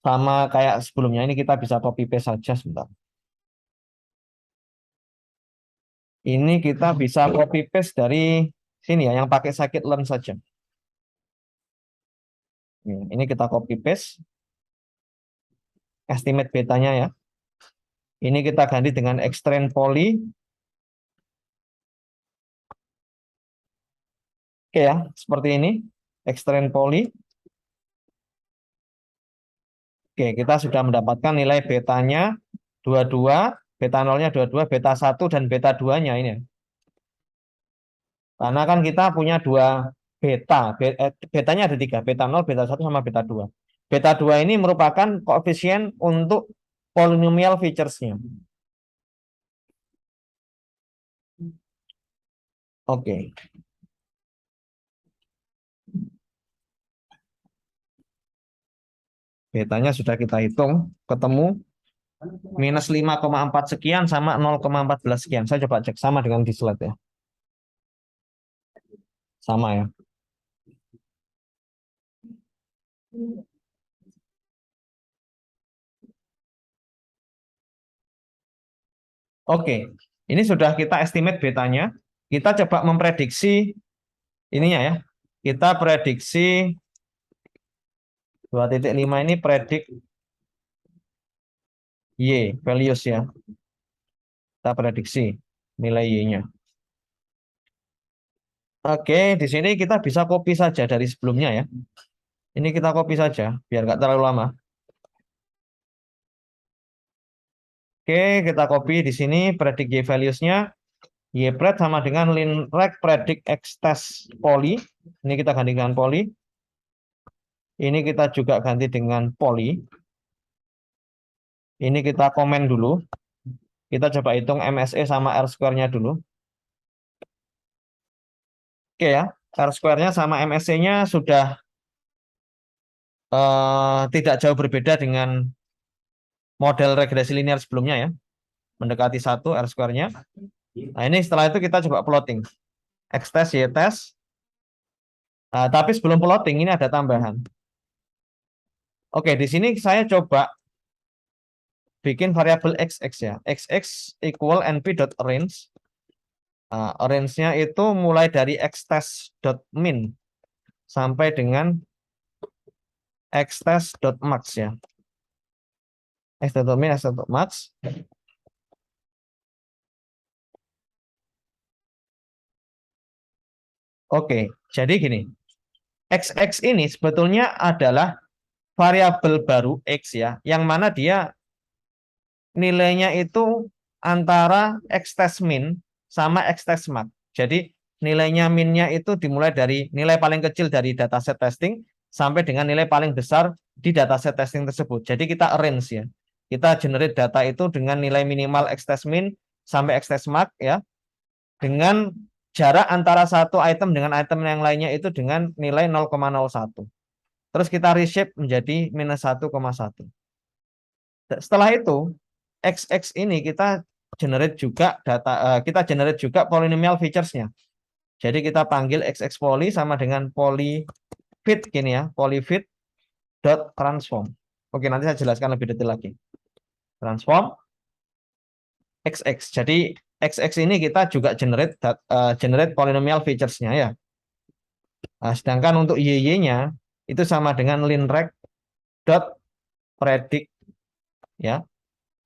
Sama kayak sebelumnya ini kita bisa copy paste saja sebentar. Ini kita bisa copy paste dari sini ya, yang pakai scikit-learn saja. Ini kita copy paste estimate betanya ya. Ini kita ganti dengan extrain poly. Oke ya, seperti ini. Extrain poly. Oke, kita sudah mendapatkan nilai betanya 22, beta 0-nya 22, beta 1 dan beta 2-nya ini. Karena kan kita punya dua beta. Betanya ada 3, beta 0, beta 1 sama beta 2. Beta 2 ini merupakan koefisien untuk polynomial features-nya. Oke. Betanya sudah kita hitung, ketemu minus 5,4 sekian sama 0,14 sekian. Saya coba cek sama dengan di slide ya. Sama ya. Oke, ini sudah kita estimate betanya. Kita coba memprediksi ininya ya. Kita prediksi 2.5 ini predik Y, values ya. Kita prediksi nilai Y-nya. Oke, di sini kita bisa copy saja dari sebelumnya ya. Ini kita copy saja, biar nggak terlalu lama. Oke, kita copy di sini predik Y values-nya. Y-pred sama dengan linrect predik xtest poly. Ini kita ganti dengan poly. Ini kita juga ganti dengan poly. Ini kita komen dulu. Kita coba hitung MSE sama R-square-nya dulu. Oke ya, R-square-nya sama MSE-nya sudah tidak jauh berbeda dengan model regresi linear sebelumnya ya. Mendekati 1 R-square-nya. Nah ini setelah itu kita coba plotting. X-test, Y-test. Nah, tapi sebelum plotting ini ada tambahan. Oke, di sini saya coba bikin variabel XX ya. XX equal np.arrange. Nah, arrange-nya itu mulai dari xtest.min sampai dengan xtest.max ya. X.min, x.max. Oke, jadi gini. XX ini sebetulnya adalah variabel baru X ya, yang mana dia nilainya itu antara xtest min sama xtest max. Jadi nilainya minnya itu dimulai dari nilai paling kecil dari dataset testing sampai dengan nilai paling besar di dataset testing tersebut. Jadi kita arrange ya. Kita generate data itu dengan nilai minimal xtest min sampai xtest max ya. Dengan jarak antara satu item dengan item yang lainnya itu dengan nilai 0,01. Terus kita reshape menjadi minus 1,1. Setelah itu, XX ini kita generate juga data, kita generate juga polynomial features-nya. Jadi kita panggil XX poly sama dengan polyfit gini ya, polyfit dot transform. Oke, nanti saya jelaskan lebih detail lagi. Transform XX. Jadi XX ini kita juga generate polynomial features-nya ya. Nah, sedangkan untuk YY-nya itu sama dengan linrect dot predict ya.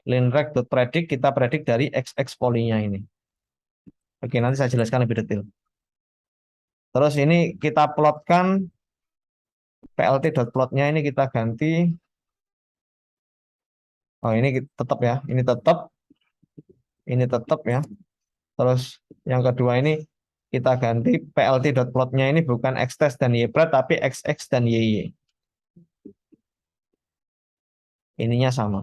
Linrect dot predict kita predik dari XX poly-nya ini. Oke, nanti saya jelaskan lebih detail. Terus ini kita plotkan plt.plotnya ini kita ganti. Oh, ini tetap ya. Ini tetap ya. Terus yang kedua ini kita ganti plt.plotnya ini bukan xtest dan ypret tapi xx dan yy. Ininya sama.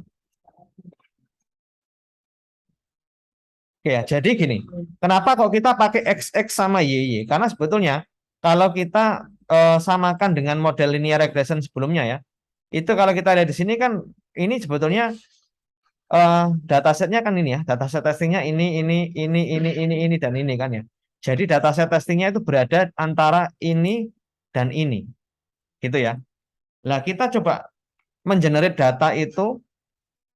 Oke ya, jadi gini. Kenapa kok kita pakai xx sama yy? Karena sebetulnya kalau kita samakan dengan model linear regression sebelumnya ya, itu kalau kita lihat di sini kan ini sebetulnya datasetnya kan ini ya, dataset testingnya ini dan ini kan ya. Jadi dataset testingnya itu berada antara ini dan ini, gitu ya. Nah kita coba mengenerate data itu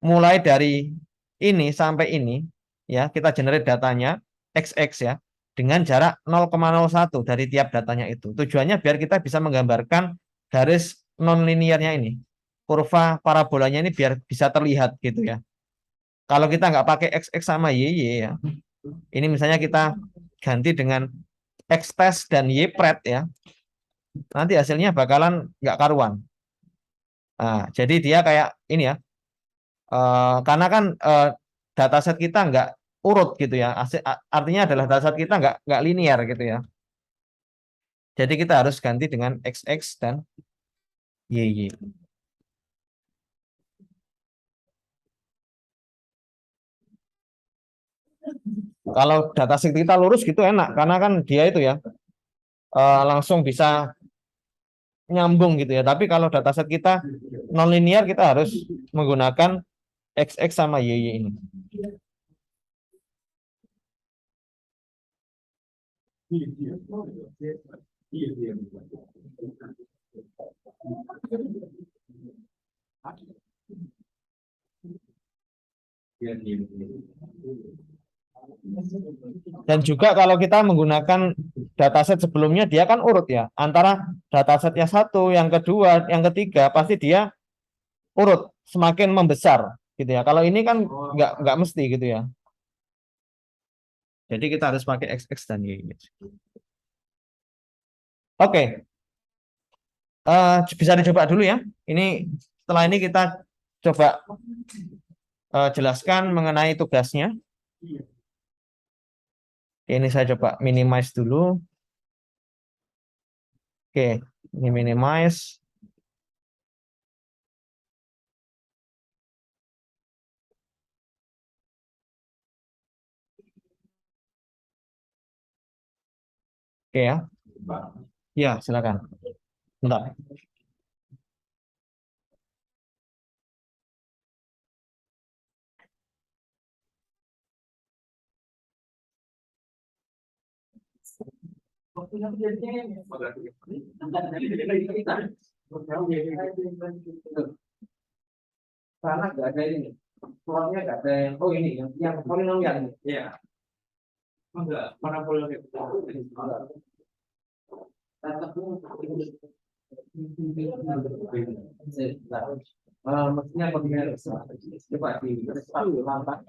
mulai dari ini sampai ini, ya kita generate datanya XX ya dengan jarak 0,01 dari tiap datanya itu. Tujuannya biar kita bisa menggambarkan garis non linearnya ini, kurva parabolanya ini biar bisa terlihat gitu ya. Kalau kita nggak pakai XX sama YY ya, ini misalnya kita ganti dengan X test dan Y pret ya, nanti hasilnya bakalan nggak karuan. Nah, jadi dia kayak ini ya, karena kan dataset kita nggak urut gitu ya, artinya adalah dataset kita nggak linear gitu ya. Jadi kita harus ganti dengan XX dan YY. Kalau dataset kita lurus gitu enak, karena kan dia itu ya langsung bisa nyambung gitu ya. Tapi kalau dataset kita non linear kita harus menggunakan XX sama YY ini. Dan juga kalau kita menggunakan dataset sebelumnya dia kan urut ya. Antara datasetnya satu, yang kedua, yang ketiga pasti dia urut semakin membesar gitu ya. Kalau ini kan nggak mesti gitu ya. Jadi kita harus pakai XX dan Y. Oke, bisa dicoba dulu ya. Ini setelah ini kita coba jelaskan mengenai tugasnya. Ini saya coba minimize dulu. Oke, ini minimize. Oke ya. Ya, silakan. Bentar. Karena nggak ada ini, keluarnya nggak ada yang, oh ini yang polinomial ini. Iya. Enggak, mana polinomial? Maksudnya bagaimana? Coba di lambat.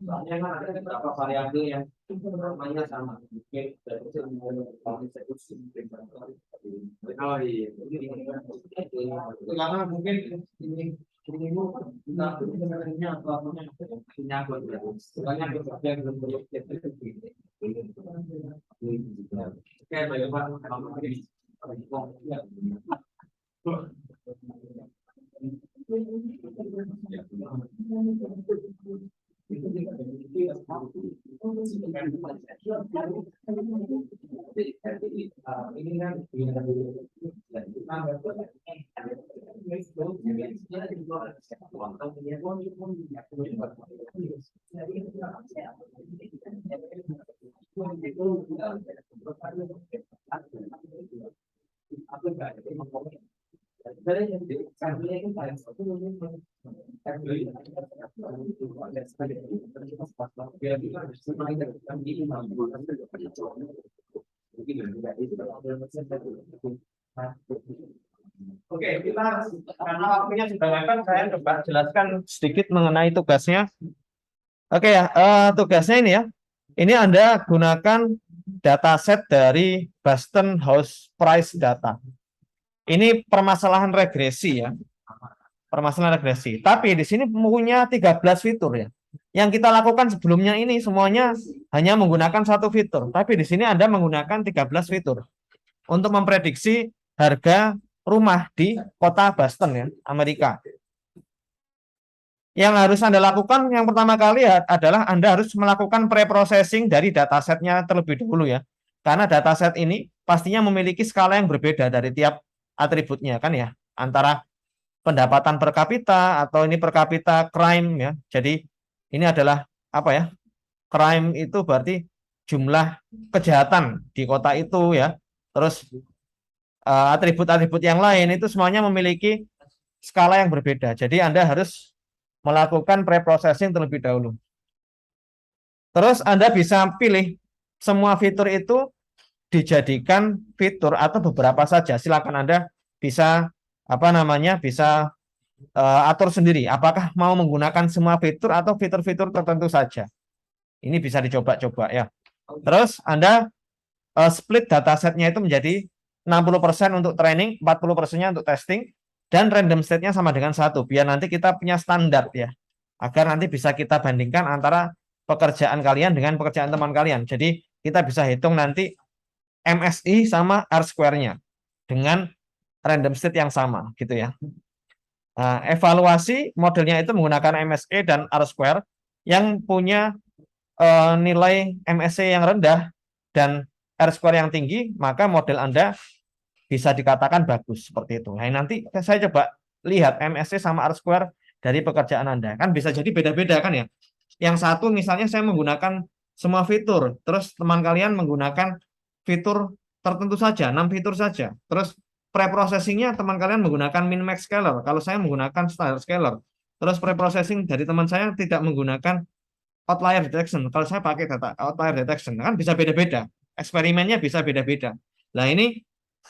Soalnya kan ada beberapa variabel yang namanya sama. Oh iya. Karena mungkin ini Oke, kita karena waktunya sudah mepet, saya coba jelaskan sedikit mengenai tugasnya. Oke ya, tugasnya ini ya. Ini Anda gunakan dataset dari Boston House Price Data. Ini permasalahan regresi ya. Permasalahan regresi. Tapi di sini punya 13 fitur ya. Yang kita lakukan sebelumnya ini semuanya hanya menggunakan satu fitur. Tapi di sini Anda menggunakan 13 fitur untuk memprediksi harga rumah di kota Boston ya, Amerika. Yang harus Anda lakukan yang pertama kali adalah Anda harus melakukan pre-processing dari datasetnya terlebih dahulu ya. Karena dataset ini pastinya memiliki skala yang berbeda dari tiap atributnya kan ya. Antara pendapatan per kapita atau ini per kapita crime ya. Jadi ini adalah apa ya? Crime itu berarti jumlah kejahatan di kota itu ya. Terus atribut-atribut yang lain itu semuanya memiliki skala yang berbeda. Jadi Anda harus melakukan pre-processing terlebih dahulu. Terus Anda bisa pilih semua fitur itu dijadikan fitur atau beberapa saja. Silakan Anda bisa bisa atur sendiri. Apakah mau menggunakan semua fitur atau fitur-fitur tertentu saja. Ini bisa dicoba-coba ya. Terus Anda split datasetnya itu menjadi 60% untuk training, 40%-nya untuk testing, dan random state-nya sama dengan 1, biar nanti kita punya standar ya, agar nanti bisa kita bandingkan antara pekerjaan kalian dengan pekerjaan teman kalian. Jadi kita bisa hitung nanti MSI sama R-square-nya dengan random state yang sama gitu ya. Nah, evaluasi modelnya itu menggunakan MSE dan R-square yang punya nilai MSE yang rendah dan R-square yang tinggi, maka model Anda bisa dikatakan bagus seperti itu. Nah, nanti saya coba lihat MSC sama R-square dari pekerjaan Anda. Kan bisa jadi beda-beda kan ya. Yang satu misalnya saya menggunakan semua fitur, terus teman kalian menggunakan fitur tertentu saja, 6 fitur saja. Terus pre-processingnya teman kalian menggunakan min-max scaler, kalau saya menggunakan standard scaler. Terus pre-processing dari teman saya tidak menggunakan outlier detection, kalau saya pakai data outlier detection, kan bisa beda-beda. Eksperimennya bisa beda-beda. Nah ini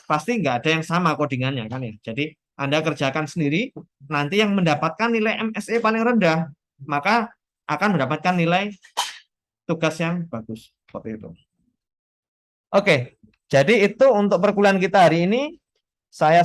pasti nggak ada yang sama codingannya kan ya. Jadi Anda kerjakan sendiri, nanti yang mendapatkan nilai MSE paling rendah, maka akan mendapatkan nilai tugas yang bagus. Seperti itu. Oke, jadi itu untuk perkuliahan kita hari ini. Saya